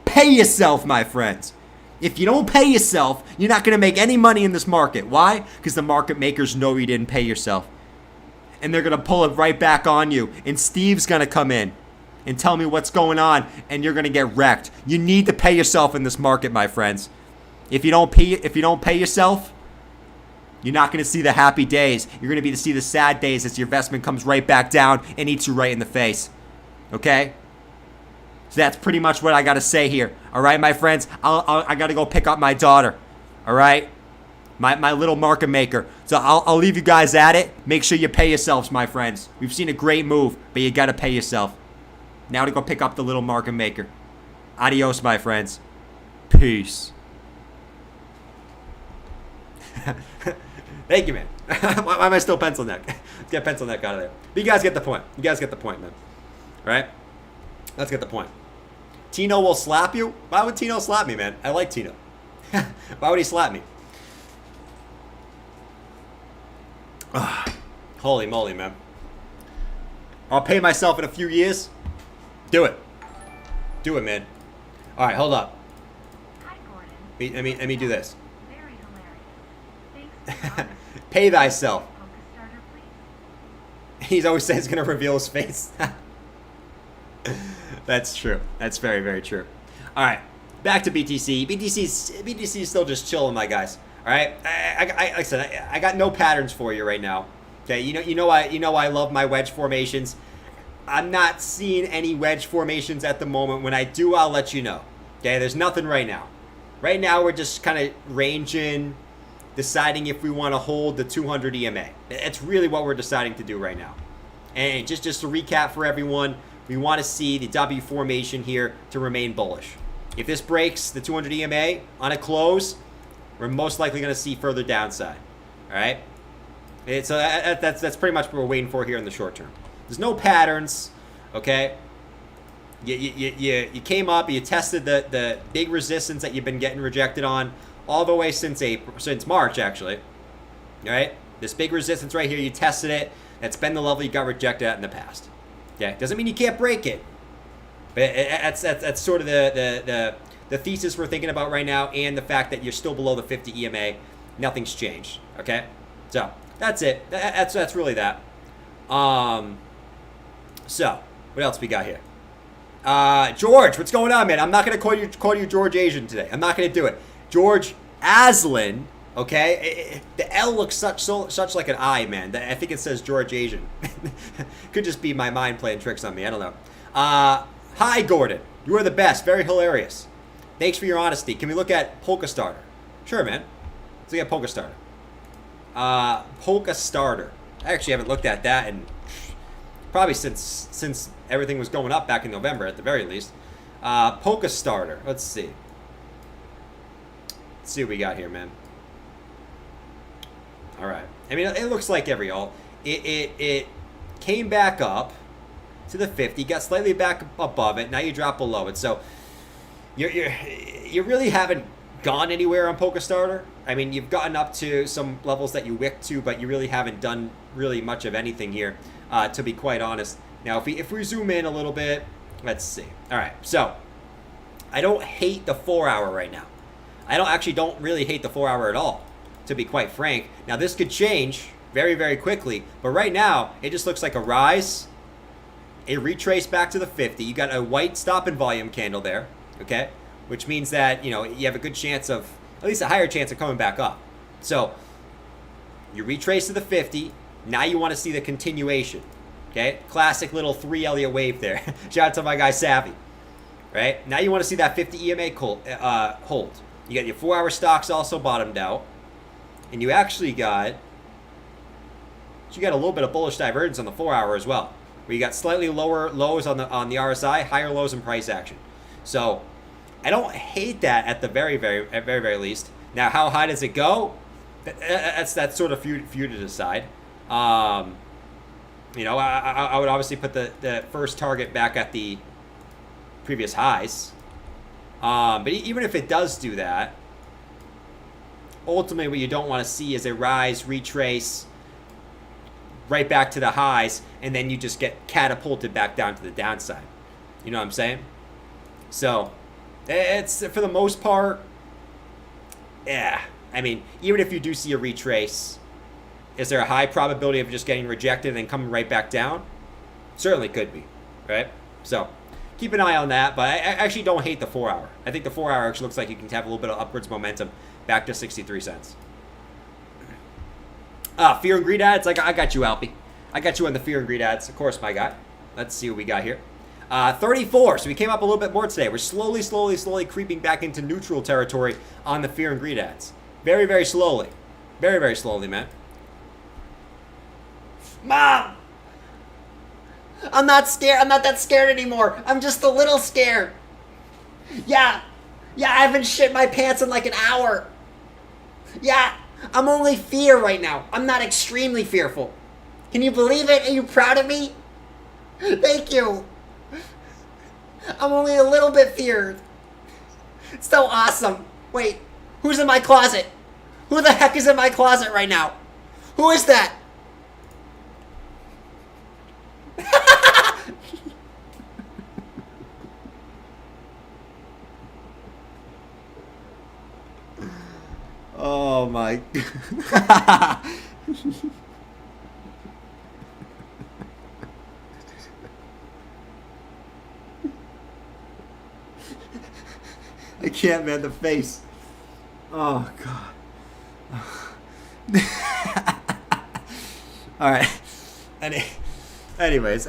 Pay yourself, my friends. If you don't pay yourself, you're not going to make any money in this market. Why? Because the market makers know you didn't pay yourself. And they're going to pull it right back on you. And Steve's going to come in and tell me what's going on, and you're going to get wrecked. You need to pay yourself in this market, my friends. If you don't pay yourself, you're not going to see the happy days. You're going to see the sad days as your investment comes right back down and eats you right in the face. Okay? So that's pretty much what I got to say here. All right, my friends, I got to go pick up my daughter. All right, my little market maker. So I'll leave you guys at it. Make sure you pay yourselves, my friends. We've seen a great move, but you got to pay yourself. Now to go pick up the little market maker. Adios, my friends. Peace. Thank you, man. Why am I still pencil neck? Let's get pencil neck out of there. But you guys get the point. You guys get the point, man. All right? Let's get the point. Tino will slap you? Why would Tino slap me, man? I like Tino. Why would he slap me? Holy moly, man. I'll pay myself in a few years. Do it. Do it, man. All right, hold up. Hi, Gordon. Let me do this. Very hilarious. Thanks for Pay thyself. Poke a starter, please. He's always saying he's going to reveal his face. That's true. That's very, very true. All right, back to BTC. BTC is still just chilling, my guys. All right, like I said, I got no patterns for you right now. Okay, you know I love my wedge formations. I'm not seeing any wedge formations at the moment. When I do, I'll let you know. Okay, there's nothing right now. Right now, we're just kind of ranging, deciding if we want to hold the 200 EMA. That's really what we're deciding to do right now. And just to recap for everyone, we want to see the W formation here to remain bullish. If this breaks the 200 EMA on a close, we're most likely going to see further downside. All right? So that's pretty much what we're waiting for here in the short term. There's no patterns, okay? You came up, you tested the big resistance that you've been getting rejected on all the way since March, actually. All right? This big resistance right here, you tested it. That's been the level you got rejected at in the past. Okay? Doesn't mean you can't break it. But that's sort of the thesis we're thinking about right now, and the fact that you're still below the 50 EMA. Nothing's changed. Okay? So, that's it. That's really that. So, what else we got here? George, what's going on, man? I'm not going to call you George Asian today. I'm not going to do it. George Aslan, okay? The L looks such like an I, man. I think it says George Asian. Could just be my mind playing tricks on me. I don't know. Hi, Gordon. You are the best. Very hilarious. Thanks for your honesty. Can we look at Polka Starter? Sure, man. Let's look at Polka Starter. Polka Starter. I actually haven't looked at that in probably since everything was going up back in November, at the very least. Polka Starter. Let's see. Let's see what we got here, man. All right. I mean, it looks like every all. It came back up to the 50, got slightly back above it. Now you drop below it. So you really haven't gone anywhere on Polka Starter. I mean, you've gotten up to some levels that you wicked to, but you really haven't done really much of anything here, to be quite honest. Now, if we zoom in a little bit, let's see. All right, so I don't hate the 4 hour right now. I don't really hate the 4 hour at all, to be quite frank. Now, this could change very, very quickly, but right now, it just looks like a rise, a retrace back to the 50. You got a white stop and volume candle there, okay? Which means that, you know, you have a good chance of, at least a higher chance of coming back up. So, you retrace to the 50. Now you want to see the continuation, okay? Classic little 3 Elliott wave there. Shout out to my guy Savvy, right? Now you want to see that 50 EMA hold. You got your 4 hour stocks also bottomed out. And you actually got, a little bit of bullish divergence on the 4 hour as well, where you got slightly lower lows on the RSI, higher lows in price action. So I don't hate that at the very least. Now, how high does it go? That's sort of for you to decide. You know, I would obviously put the first target back at the previous highs. But even if it does do that, ultimately what you don't want to see is a rise, retrace, right back to the highs, and then you just get catapulted back down to the downside. You know what I'm saying? So, it's, for the most part, yeah. I mean, even if you do see a retrace, is there a high probability of just getting rejected and then coming right back down? Certainly could be, right? So, keep an eye on that, but I actually don't hate the 4 hour. I think the 4 hour actually looks like you can have a little bit of upwards momentum back to 63 cents. Fear and greed ads. I got you, Alpy. I got you on the fear and greed ads. Of course, my guy. Let's see what we got here. 34. So we came up a little bit more today. We're slowly creeping back into neutral territory on the fear and greed ads. Very, very slowly. Very, very slowly, man. Mom! I'm not scared. I'm not that scared anymore. I'm just a little scared. Yeah, I haven't shit my pants in like an hour. Yeah, I'm only fear right now. I'm not extremely fearful. Can you believe it? Are you proud of me? Thank you. I'm only a little bit feared. It's so awesome. Wait, who's in my closet? Who the heck is in my closet right now? Who is that? Oh my. I can't, man, the face. Oh god. All right. Anyways,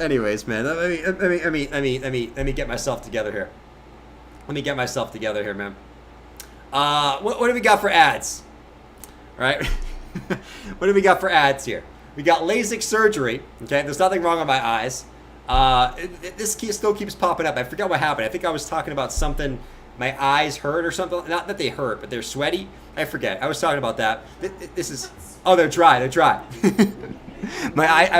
man. Let me get myself together here. Man. What do we got for ads? Right? What do we got for ads here? We got LASIK surgery. Okay, there's nothing wrong with my eyes. This still keeps popping up. I forgot what happened. I think I was talking about something. My eyes hurt or something. Not that they hurt, but they're sweaty. I forget. I was talking about that. This is. Oh, they're dry. I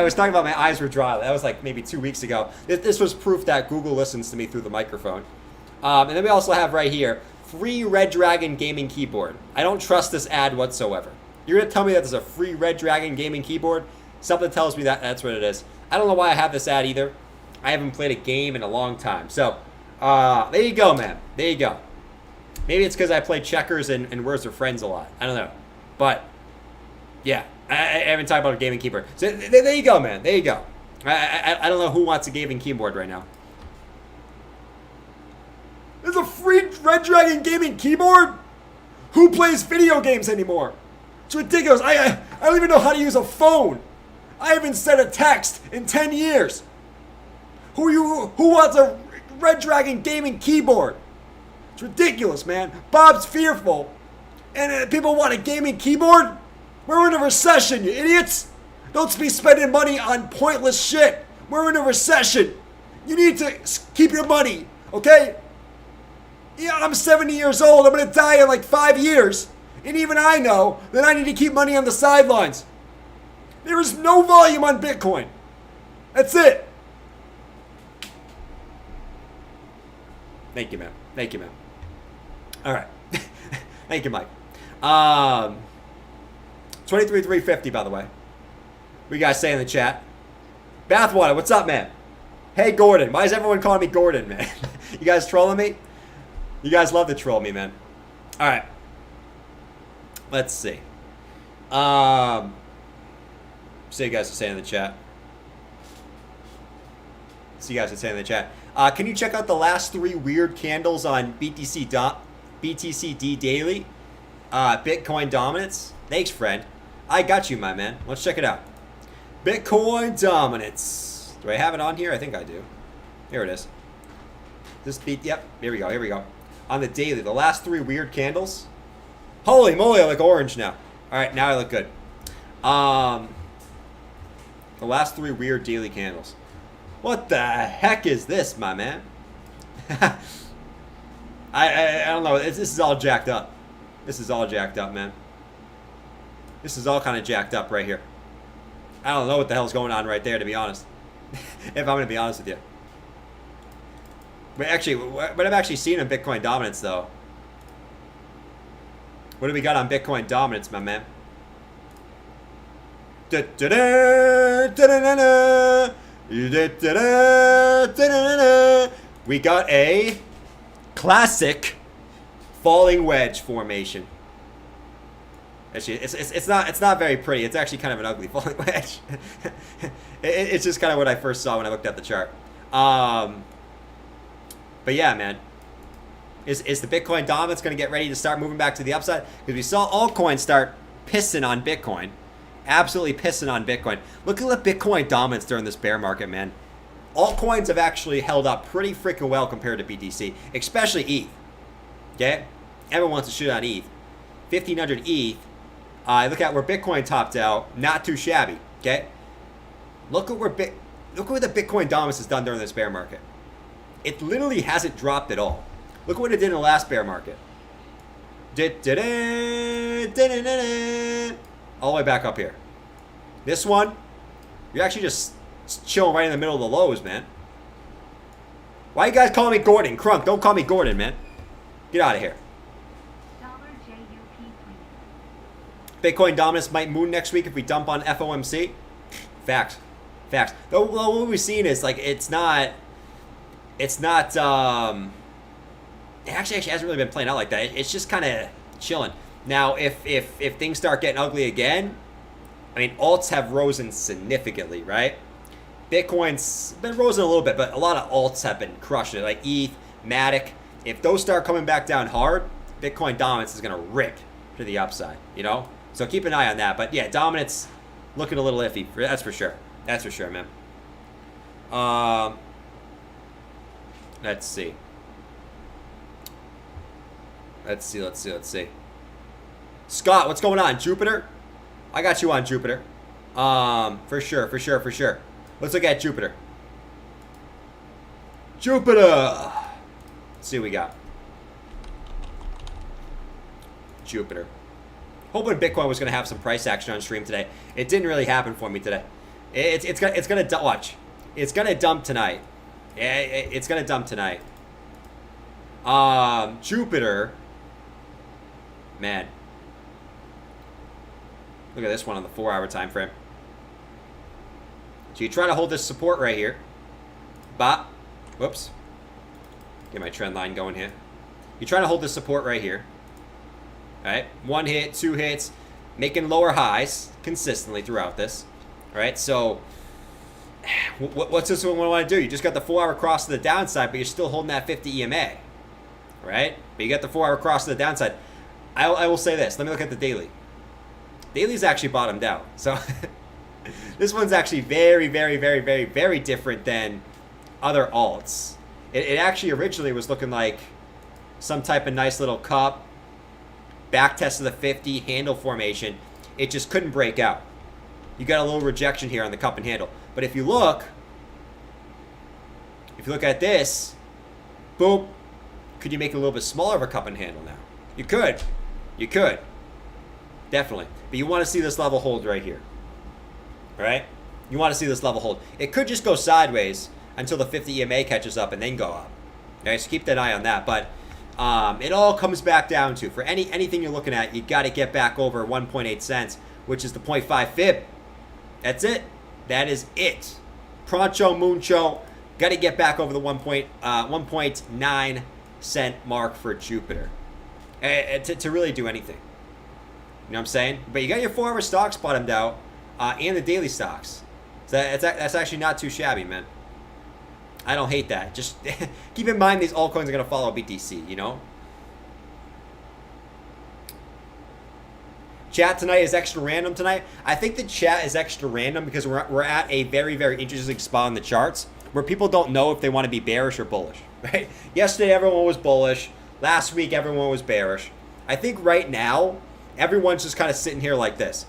was talking about my eyes were dry. That was like maybe 2 weeks ago. This was proof that Google listens to me through the microphone. And then we also have right here, free Red Dragon gaming keyboard. I don't trust this ad whatsoever. You're going to tell me that there's a free Red Dragon gaming keyboard? Something tells me that that's what it is. I don't know why I have this ad either. I haven't played a game in a long time. So, there you go, man. There you go. Maybe it's because I play checkers and Words with Friends a lot. I don't know. But, yeah. I haven't talked about a gaming keyboard. So, there you go, man. There you go. I don't know who wants a gaming keyboard right now. There's a free Red Dragon gaming keyboard? Who plays video games anymore? It's ridiculous. I don't even know how to use a phone. I haven't sent a text in 10 years. Who wants a Red Dragon gaming keyboard? It's ridiculous, man. Bob's fearful. And people want a gaming keyboard? We're in a recession, you idiots. Don't be spending money on pointless shit. We're in a recession. You need to keep your money, okay? Yeah, I'm 70 years old. I'm going to die in like 5 years. And even I know that I need to keep money on the sidelines. There is no volume on Bitcoin. That's it. Thank you, man. Thank you, man. All right. Thank you, Mike. 23,350, by the way. What you guys say in the chat? Bathwater, what's up, man? Hey, Gordon. Why is everyone calling me Gordon, man? You guys trolling me? You guys love to troll me, man. All right. Let's see. See you guys are saying in the chat. See you guys are saying in the chat. Can you check out the last 3 weird candles on BTCD Daily? Bitcoin dominance. Thanks, friend. I got you, my man. Let's check it out. Bitcoin dominance. Do I have it on here? I think I do. Here it is. Yep. Here we go. Here we go. On the daily, the last 3 weird candles. Holy moly, I look orange now. All right, now I look good. The last 3 weird daily candles. What the heck is this, my man? I don't know. This is all jacked up. This is all jacked up, man. This is all kind of jacked up right here. I don't know what the hell's going on right there, to be honest. If I'm going to be honest with you. But actually, what I've actually seen in Bitcoin dominance, though. What do we got on Bitcoin dominance, my man? We got a classic falling wedge formation. Actually, it's not very pretty. It's actually kind of an ugly falling wedge. It's just kind of what I first saw when I looked at the chart. But yeah, man. Is the Bitcoin dominance going to get ready to start moving back to the upside? Because we saw altcoins start pissing on Bitcoin. Absolutely pissing on Bitcoin. Look at the Bitcoin dominance during this bear market, man. Altcoins have actually held up pretty freaking well compared to BTC, especially ETH. Okay? Everyone wants to shoot on ETH. 1,500 ETH. Look at where Bitcoin topped out. Not too shabby. Okay? Look at where the Bitcoin dominance has done during this bear market. It literally hasn't dropped at all. Look at what it did in the last bear market. All the way back up here. This one, you're actually just chilling right in the middle of the lows, man. Why you guys calling me Gordon? Crunk, don't call me Gordon, man. Get out of here. Bitcoin dominance might moon next week if we dump on FOMC. Facts. Facts. Though what we've seen is like it actually hasn't really been playing out like that. It's just kind of chilling. Now, if things start getting ugly again, I mean, alts have risen significantly, right? Bitcoin's been risen a little bit, but a lot of alts have been crushing it, like ETH, Matic. If those start coming back down hard, Bitcoin dominance is going to rip to the upside, you know? So keep an eye on that. But yeah, dominance looking a little iffy. That's for sure. That's for sure, man. Let's see. Let's see. Scott, what's going on? Jupiter? I got you on Jupiter. For sure. Let's look at Jupiter. Let's see what we got. Jupiter. Hoping Bitcoin was going to have some price action on stream today. It didn't really happen for me today. It's gonna watch. It's gonna dump tonight. It's gonna dump tonight. Jupiter. Man. Look at this one on the 4-hour time frame. So you try to hold this support right here. Bop. Whoops. Get my trend line going here. You try to hold this support right here. Alright, 1 hit, 2 hits, making lower highs consistently throughout this. Alright, so what's this one want to do? You just got the 4-hour cross to the downside, but you're still holding that 50 EMA. Right? But you got the 4-hour cross to the downside. I will say this. Let me look at the daily. Daily's actually bottomed out. So this one's actually very, very, very, very, very different than other alts. It actually originally was looking like some type of nice little cup, back test of the 50, handle formation. It just couldn't break out. You got a little rejection here on the cup and handle. But if you look at this, boom, could you make it a little bit smaller of a cup and handle now? You could. You could. Definitely. But you want to see this level hold right here. All right? You want to see this level hold. It could just go sideways until the 50 EMA catches up and then go up. Okay, so keep that eye on that. But it all comes back down to, for anything you're looking at, you got to get back over 1.8 cents, which is the 0.5 fib. That's it. That is it. Pronto mucho. Got to get back over the 1.9 cent mark for Jupiter to really do anything. You know what I'm saying? But you got your 4-hour stocks bottomed out and the daily stocks. So that's actually not too shabby, man. I don't hate that. Just keep in mind these altcoins are going to follow BTC, you know? Chat tonight is extra random tonight. I think the chat is extra random because we're at a very, very interesting spot on the charts where people don't know if they want to be bearish or bullish, right? Yesterday, everyone was bullish. Last week, everyone was bearish. I think right now, everyone's just kind of sitting here like this.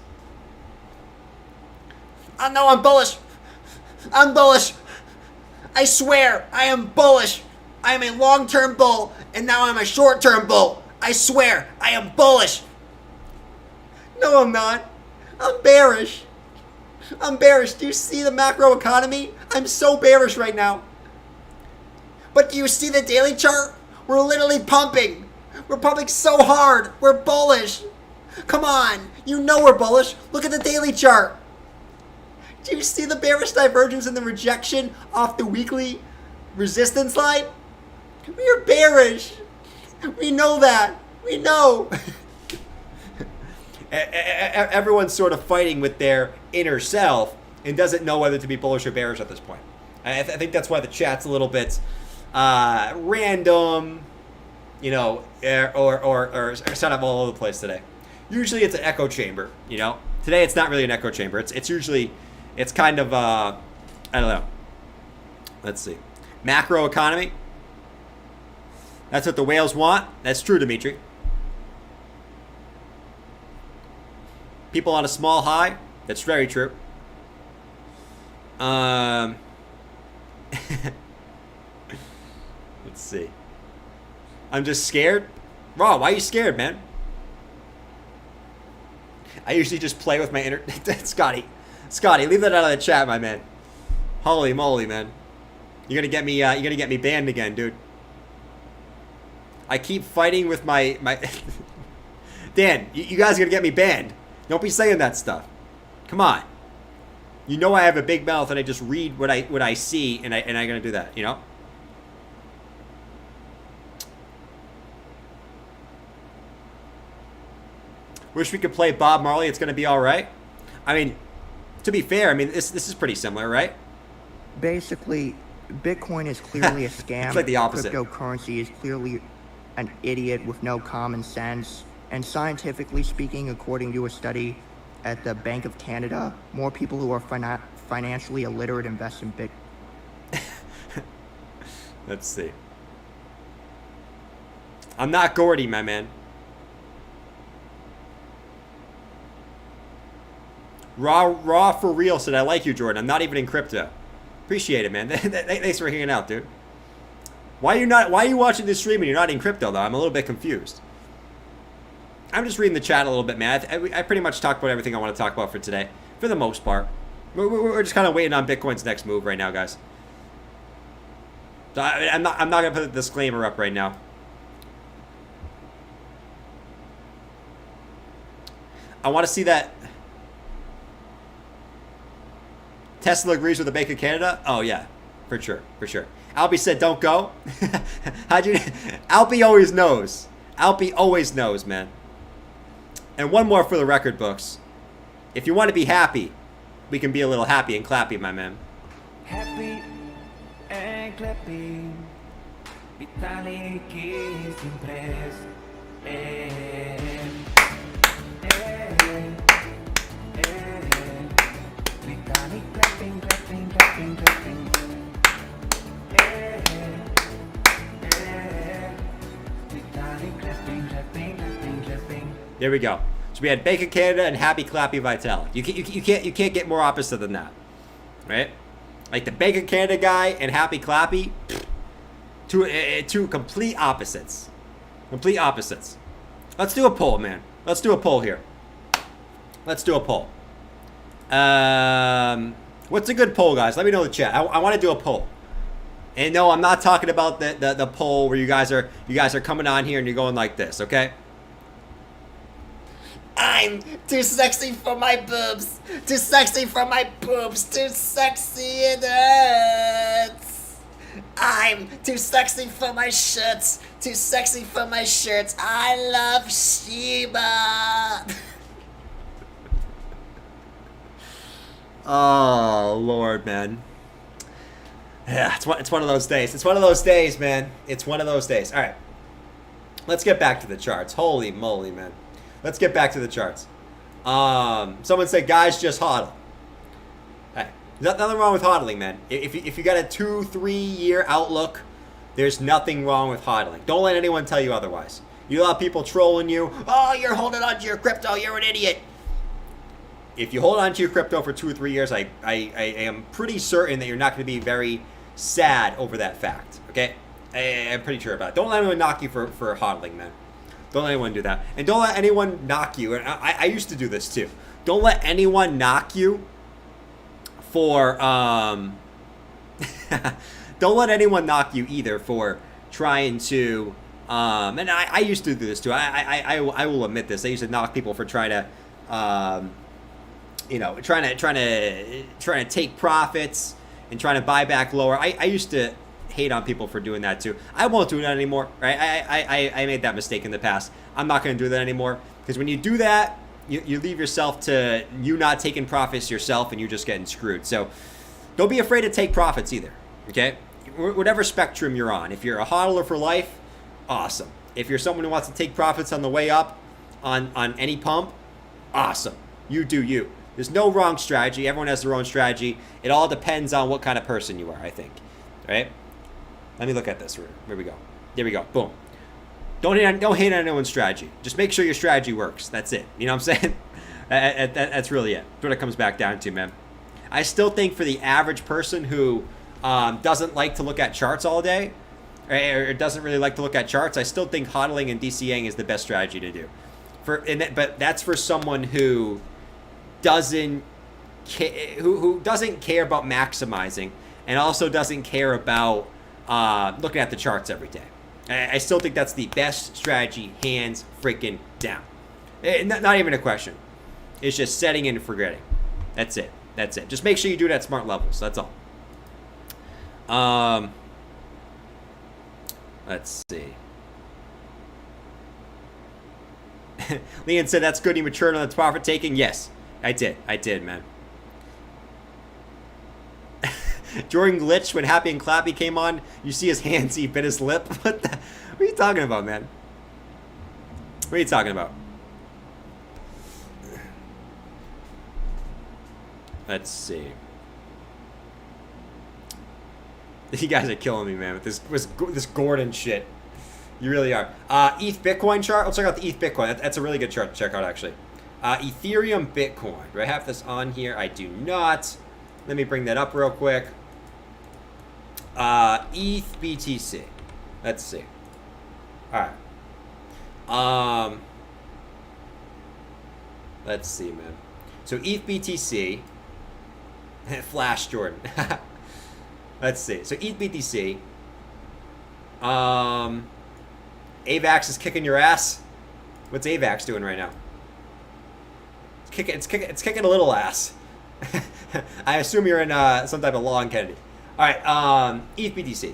I know I'm bullish. I'm bullish. I swear, I am bullish. I am a long-term bull, and now I'm a short-term bull. I swear, I am bullish. No, I'm not. I'm bearish. I'm bearish. Do you see the macro economy? I'm so bearish right now. But do you see the daily chart? We're literally pumping. We're pumping so hard. We're bullish. Come on. You know we're bullish. Look at the daily chart. Do you see the bearish divergence and the rejection off the weekly resistance line? We are bearish. We know that. We know. Everyone's sort of fighting with their inner self and doesn't know whether to be bullish or bearish at this point. I think that's why the chat's a little bit random, you know, or sort of all over the place today. Usually it's an echo chamber, you know. Today it's not really an echo chamber. It's usually, it's kind of, I don't know. Let's see. Macro economy. That's what the whales want. That's true, Dimitri. People on a small high. That's very true. Let's see. I'm just scared. Raw, why are you scared, man? I usually just play with my inner... Scotty, leave that out of the chat, my man. Holy moly, man. You're gonna get me banned again, dude. I keep fighting with my... Dan, you guys are gonna get me banned. Don't be saying that stuff. Come on. You know I have a big mouth and I just read what I see and I'm gonna do that, you know? Wish we could play Bob Marley, it's gonna be alright. I mean, to be fair, I mean this is pretty similar, right? Basically, Bitcoin is clearly a scam. It's like the opposite. Cryptocurrency is clearly an idiot with no common sense. And scientifically speaking, according to a study at the Bank of Canada, more people who are financially illiterate invest in Bitcoin. Let's see. I'm not Gordy, my man. Raw for real said, I like you, Jordan. I'm not even in crypto. Appreciate it, man. Thanks for hanging out, dude. Why are you watching this stream and you're not in crypto, though? I'm a little bit confused. I'm just reading the chat a little bit, man. I pretty much talked about everything I want to talk about for today, for the most part. We're just kind of waiting on Bitcoin's next move right now, guys. So I'm not gonna put the disclaimer up right now. I want to see that. Tesla agrees with the Bank of Canada. Oh yeah, for sure. Alpy said, "Don't go." Alpy always knows. Alpy always knows, man. And one more for the record books. If you want to be happy, we can be a little happy and clappy, my man. Happy and clappy. Vitalik is impressed. Vitalik clapping. There we go. So we had Bank of Canada and Happy Clappy Vitalik. You can't get more opposite than that, right? Like the Bank of Canada guy and Happy Clappy, two complete opposites. Complete opposites. Let's do a poll, man. Let's do a poll here. Let's do a poll. What's a good poll, guys? Let me know in the chat. I want to do a poll. And no, I'm not talking about the poll where you guys are coming on here and you're going like this, okay? I'm too sexy for my boobs. Too sexy for my boobs. Too sexy it hurts. I'm too sexy for my shirts. Too sexy for my shirts. I love Sheba. Oh, Lord, man. Yeah, it's one of those days. It's one of those days, man. It's one of those days. All right. Let's get back to the charts. Holy moly, man. Let's get back to the charts. Someone said, guys, just hodl. Hey, nothing wrong with hodling, man. If you got a 2-3 year outlook, there's nothing wrong with hodling. Don't let anyone tell you otherwise. You have people trolling you. Oh, you're holding on to your crypto. You're an idiot. If you hold on to your crypto for 2 or 3 years, I am pretty certain that you're not going to be very sad over that fact. Okay? I'm pretty sure about it. Don't let anyone knock you for hodling, man. Don't let anyone do that. And don't let anyone knock you. And I used to do this too. Don't let anyone knock you for don't let anyone knock you either for trying to and I used to do this too. I will admit this. I used to knock people for trying to trying to take profits and trying to buy back lower. I used to hate on people for doing that too. I won't do that anymore, right? I made that mistake in the past. I'm not going to do that anymore because when you do that, you leave yourself to you not taking profits yourself and you're just getting screwed. So don't be afraid to take profits either, okay? Whatever spectrum you're on. If you're a hodler for life, awesome. If you're someone who wants to take profits on the way up on any pump, awesome. You do you. There's no wrong strategy. Everyone has their own strategy. It all depends on what kind of person you are, I think, right? Let me look at this. Here we go. There we go. Boom. Don't hate on anyone's strategy. Just make sure your strategy works. That's it. You know what I'm saying? That's really it. That's what it comes back down to, man. I still think for the average person who doesn't like to look at charts all day, or doesn't really like to look at charts, I still think hodling and DCAing is the best strategy to do. But that's for someone who doesn't who doesn't care about maximizing and also doesn't care about looking at the charts every day. I still think that's the best strategy, hands freaking down. Not even a question. It's just setting and forgetting. That's it. That's it. Just make sure you do it at smart levels. That's all. Let's see. Leon said that's good. He matured on the profit taking. Yes, I did. I did, man. During glitch when Happy and Clappy came on, you see his hands, he bit his lip. What are you talking about, man? What are you talking about? Let's see. You guys are killing me, man, with this Gordon shit. You really are. ETH Bitcoin chart. Let's check out the ETH Bitcoin. That's a really good chart to check out, actually. Ethereum Bitcoin. Do I have this on here? I do not. Let me bring that up real quick. ETH BTC. Let's see. All right. Let's see, man. So ETH BTC. Flash Jordan. Let's see. So ETH BTC. AVAX is kicking your ass. What's AVAX doing right now? It's kicking a little ass. I assume you're in some type of law in Kennedy. All right, ETH BTC.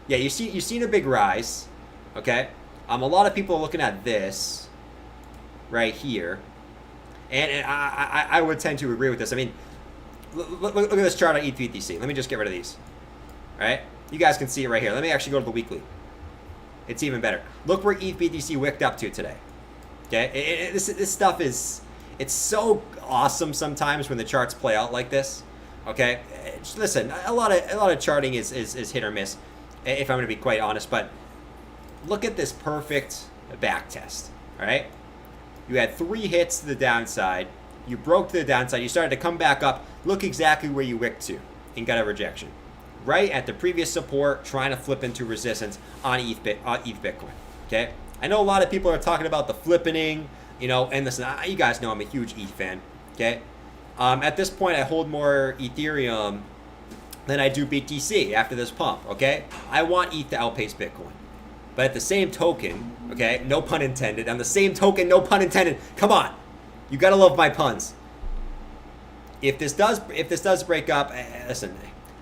Yeah, you've seen a big rise. Okay. A lot of people are looking at this right here, and I would tend to agree with this. I mean, look at this chart on ETH BTC. Let me just get rid of these. All right, you guys can see it right here. Let me actually go to the weekly. It's even better. Look where ETH BTC wicked up to today. Okay, this stuff is. It's so awesome sometimes when the charts play out like this. Okay, just listen, a lot of charting is hit or miss, if I'm going to be quite honest. But look at this perfect back test. All right, You had 3 hits to the downside. You broke to the downside. You started to come back up. Look exactly where you wicked to and got a rejection. Right at the previous support, trying to flip into resistance on ETH Bitcoin. Okay? I know a lot of people are talking about the flippening, you know, and listen, you guys know I'm a huge ETH fan. Okay? At this point, I hold more Ethereum than I do BTC after this pump. Okay? I want ETH to outpace Bitcoin. But at the same token, okay, no pun intended. On the same token, no pun intended. Come on, you gotta love my puns. If this does break up, listen,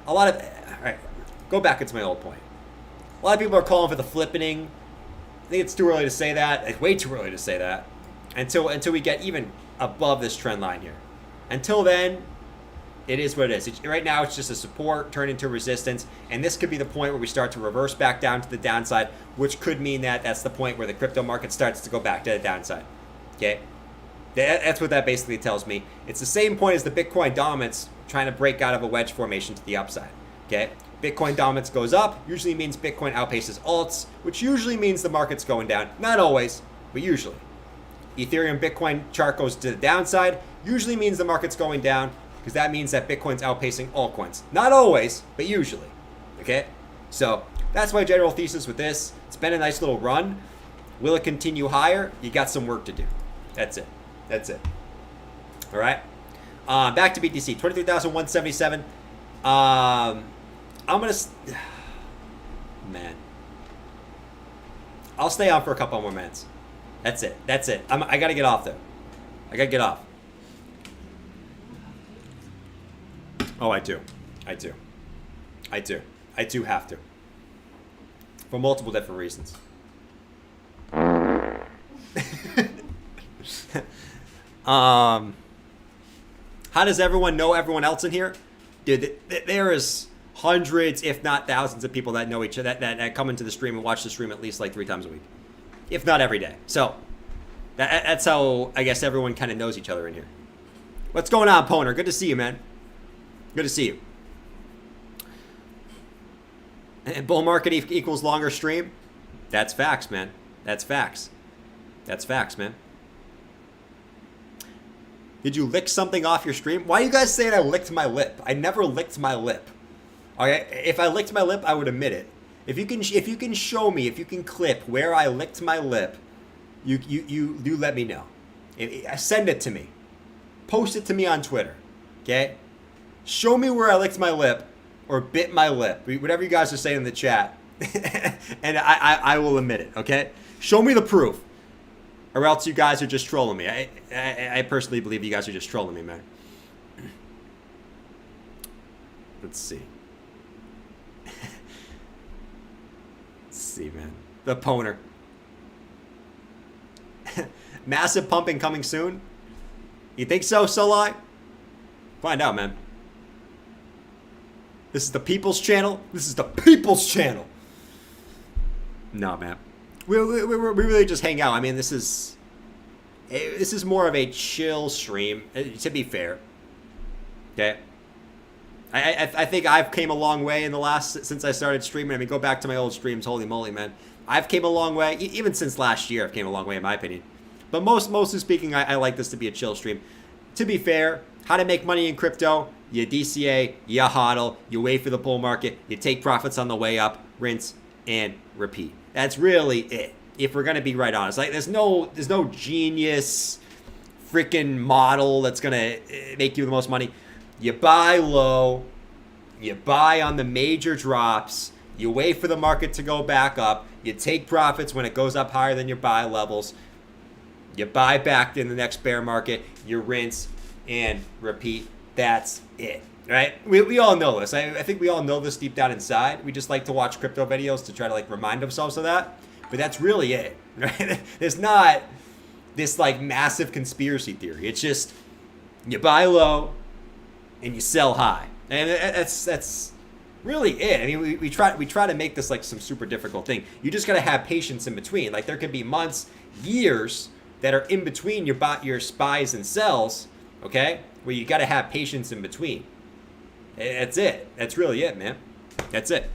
a lot of, all right, go back into my old point. A lot of people are calling for the flippening. I think it's too early to say that. It's way too early to say that until we get even above this trend line here. Until then, it is what it is. Right now, it's just a support turned into resistance, and this could be the point where we start to reverse back down to the downside, which could mean that that's the point where the crypto market starts to go back to the downside. Okay? That's what that basically tells me. It's the same point as the Bitcoin dominance trying to break out of a wedge formation to the upside. Okay? Bitcoin dominance goes up, usually means Bitcoin outpaces alts, which usually means the market's going down. Not always, but usually. Ethereum Bitcoin chart goes to the downside, usually means the market's going down, because that means that Bitcoin's outpacing altcoins. Not always, but usually. Okay? So that's my general thesis with this. It's been a nice little run. Will it continue higher? You got some work to do. That's it. That's it. All right? Back to BTC, 23,177. I'm going to... Man. I'll stay on for a couple more minutes. That's it. That's it. I got to get off, though. I got to get off. Oh, I do. I do. I do. I do have to. For multiple different reasons. How does everyone know everyone else in here? Dude, there is hundreds, if not thousands of people that know each other, that come into the stream and watch the stream at least like 3 times a week. If not every day. So, that's how I guess everyone kind of knows each other in here. What's going on, Poner? Good to see you, man. Good to see you. And bull market equals longer stream? That's facts, man. That's facts. That's facts, man. Did you lick something off your stream? Why are you guys saying I licked my lip? I never licked my lip. Okay, if I licked my lip, I would admit it. If you can show me, if you can clip where I licked my lip, you let me know. Send it to me. Post it to me on Twitter. Okay? Show me where I licked my lip or bit my lip. Whatever you guys are saying in the chat. And I will admit it, okay? Show me the proof. Or else you guys are just trolling me. I personally believe you guys are just trolling me, man. Let's see. Let's see, man. The Poner. Massive pumping coming soon? You think so, Solai? Find out, man. This is the People's Channel. This is the People's Channel. No, man. We really just hang out. I mean, this is more of a chill stream, to be fair. Okay? I think I've came a long way in the since I started streaming. I mean, go back to my old streams. Holy moly, man. I've came a long way. Even since last year, I've came a long way, in my opinion. But mostly speaking, I like this to be a chill stream. To be fair, how to make money in crypto, you DCA, you hodl, you wait for the bull market, you take profits on the way up, rinse, and repeat. That's really it. If we're gonna be right honest, like there's no genius freaking model that's gonna make you the most money. You buy low, you buy on the major drops, you wait for the market to go back up, you take profits when it goes up higher than your buy levels, you buy back in the next bear market, you rinse and repeat. That's it, right? We all know this. I think we all know this deep down inside. We just like to watch crypto videos to try to like remind ourselves of that. But that's really it, right? There's not this like massive conspiracy theory. It's just you buy low and you sell high, and that's really it. I mean, we try to make this like some super difficult thing. You just gotta have patience in between. Like there could be months, years that are in between your buys and sells. Okay, where you gotta have patience in between. That's it. That's really it, man. That's it.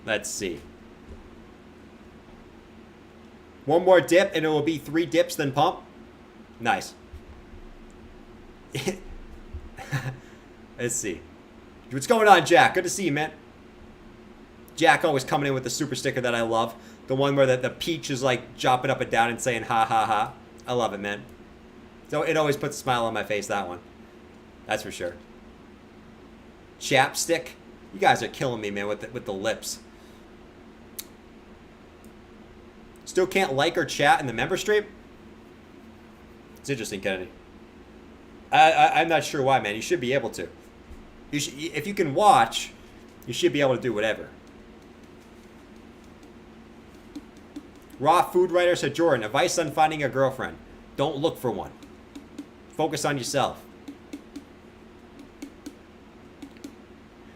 Let's see. One more dip, and it will be 3 dips, then pump. Nice. Let's see. What's going on, Jack? Good to see you, man. Jack always coming in with the super sticker that I love. The one where the peach is like jumping up and down and saying ha ha ha. I love it, man. So it always puts a smile on my face, that one. That's for sure. Chapstick. You guys are killing me, man, with the lips. Still can't like or chat in the member stream? It's interesting, Kennedy. I'm not sure why, man. You should be able to. If you can watch, you should be able to do whatever. Raw Food Writer said, Jordan, advice on finding a girlfriend. Don't look for one. Focus on yourself.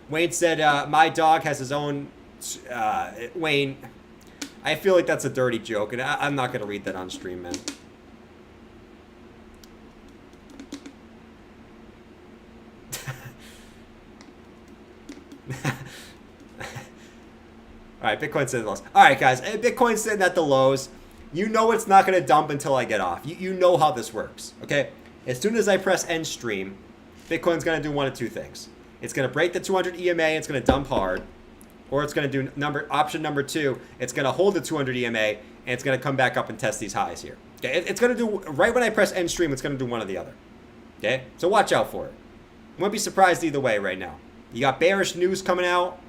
Wayne said, my dog has his own... Wayne, I feel like that's a dirty joke, and I'm not going to read that on stream, man. All right, Bitcoin's sitting at the lows. All right, guys, Bitcoin's sitting at the lows. You know it's not going to dump until I get off. You know how this works, okay? As soon as I press end stream, Bitcoin's going to do one of two things. It's going to break the 200 EMA, it's going to dump hard, or it's going to do option number 2. It's going to hold the 200 EMA, and it's going to come back up and test these highs here. Okay, it's going to do right when I press end stream. It's going to do one or the other. Okay, so watch out for it. Won't be surprised either way right now. You got bearish news coming out,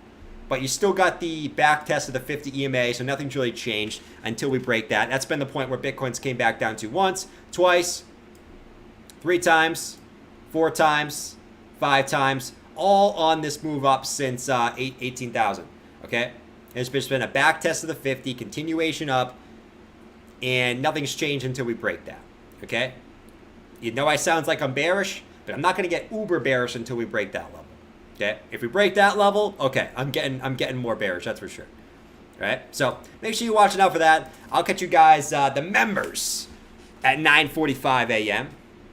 but you still got the back test of the 50 EMA, so nothing's really changed until we break that. That's been the point where Bitcoin's came back down to once, twice, 3 times, 4 times, 5 times, all on this move up since 18,000. Okay, there's just been a back test of the 50, continuation up, and nothing's changed until we break that. Okay, you know I sounds like I'm bearish, but I'm not going to get uber bearish until we break that level. Okay, if we break that level, okay, I'm getting more bearish, that's for sure. All right, so make sure you're watching out for that. I'll catch you guys, the members, at 9:45 a.m.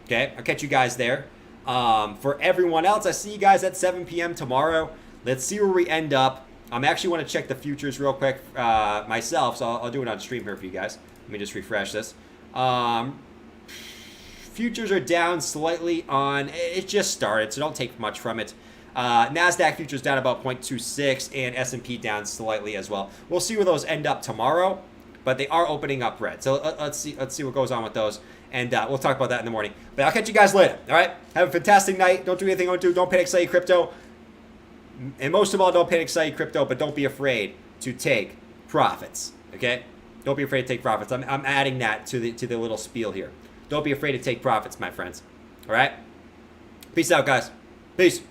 Okay, I'll catch you guys there. For everyone else, I see you guys at 7 p.m. tomorrow. Let's see where we end up. I actually want to check the futures real quick myself, so I'll do it on stream here for you guys. Let me just refresh this. Futures are down slightly on, it just started, so don't take much from it. NASDAQ futures down about 0.26 and S&P down slightly as well. We'll see where those end up tomorrow, but they are opening up red. So let's see what goes on with those, and we'll talk about that in the morning. But I'll catch you guys later, all right? Have a fantastic night. Don't do anything you don't do. Don't panic, sell your crypto. And most of all, don't panic, sell your crypto, but don't be afraid to take profits, okay? Don't be afraid to take profits. I'm adding that to the little spiel here. Don't be afraid to take profits, my friends, all right? Peace out, guys. Peace.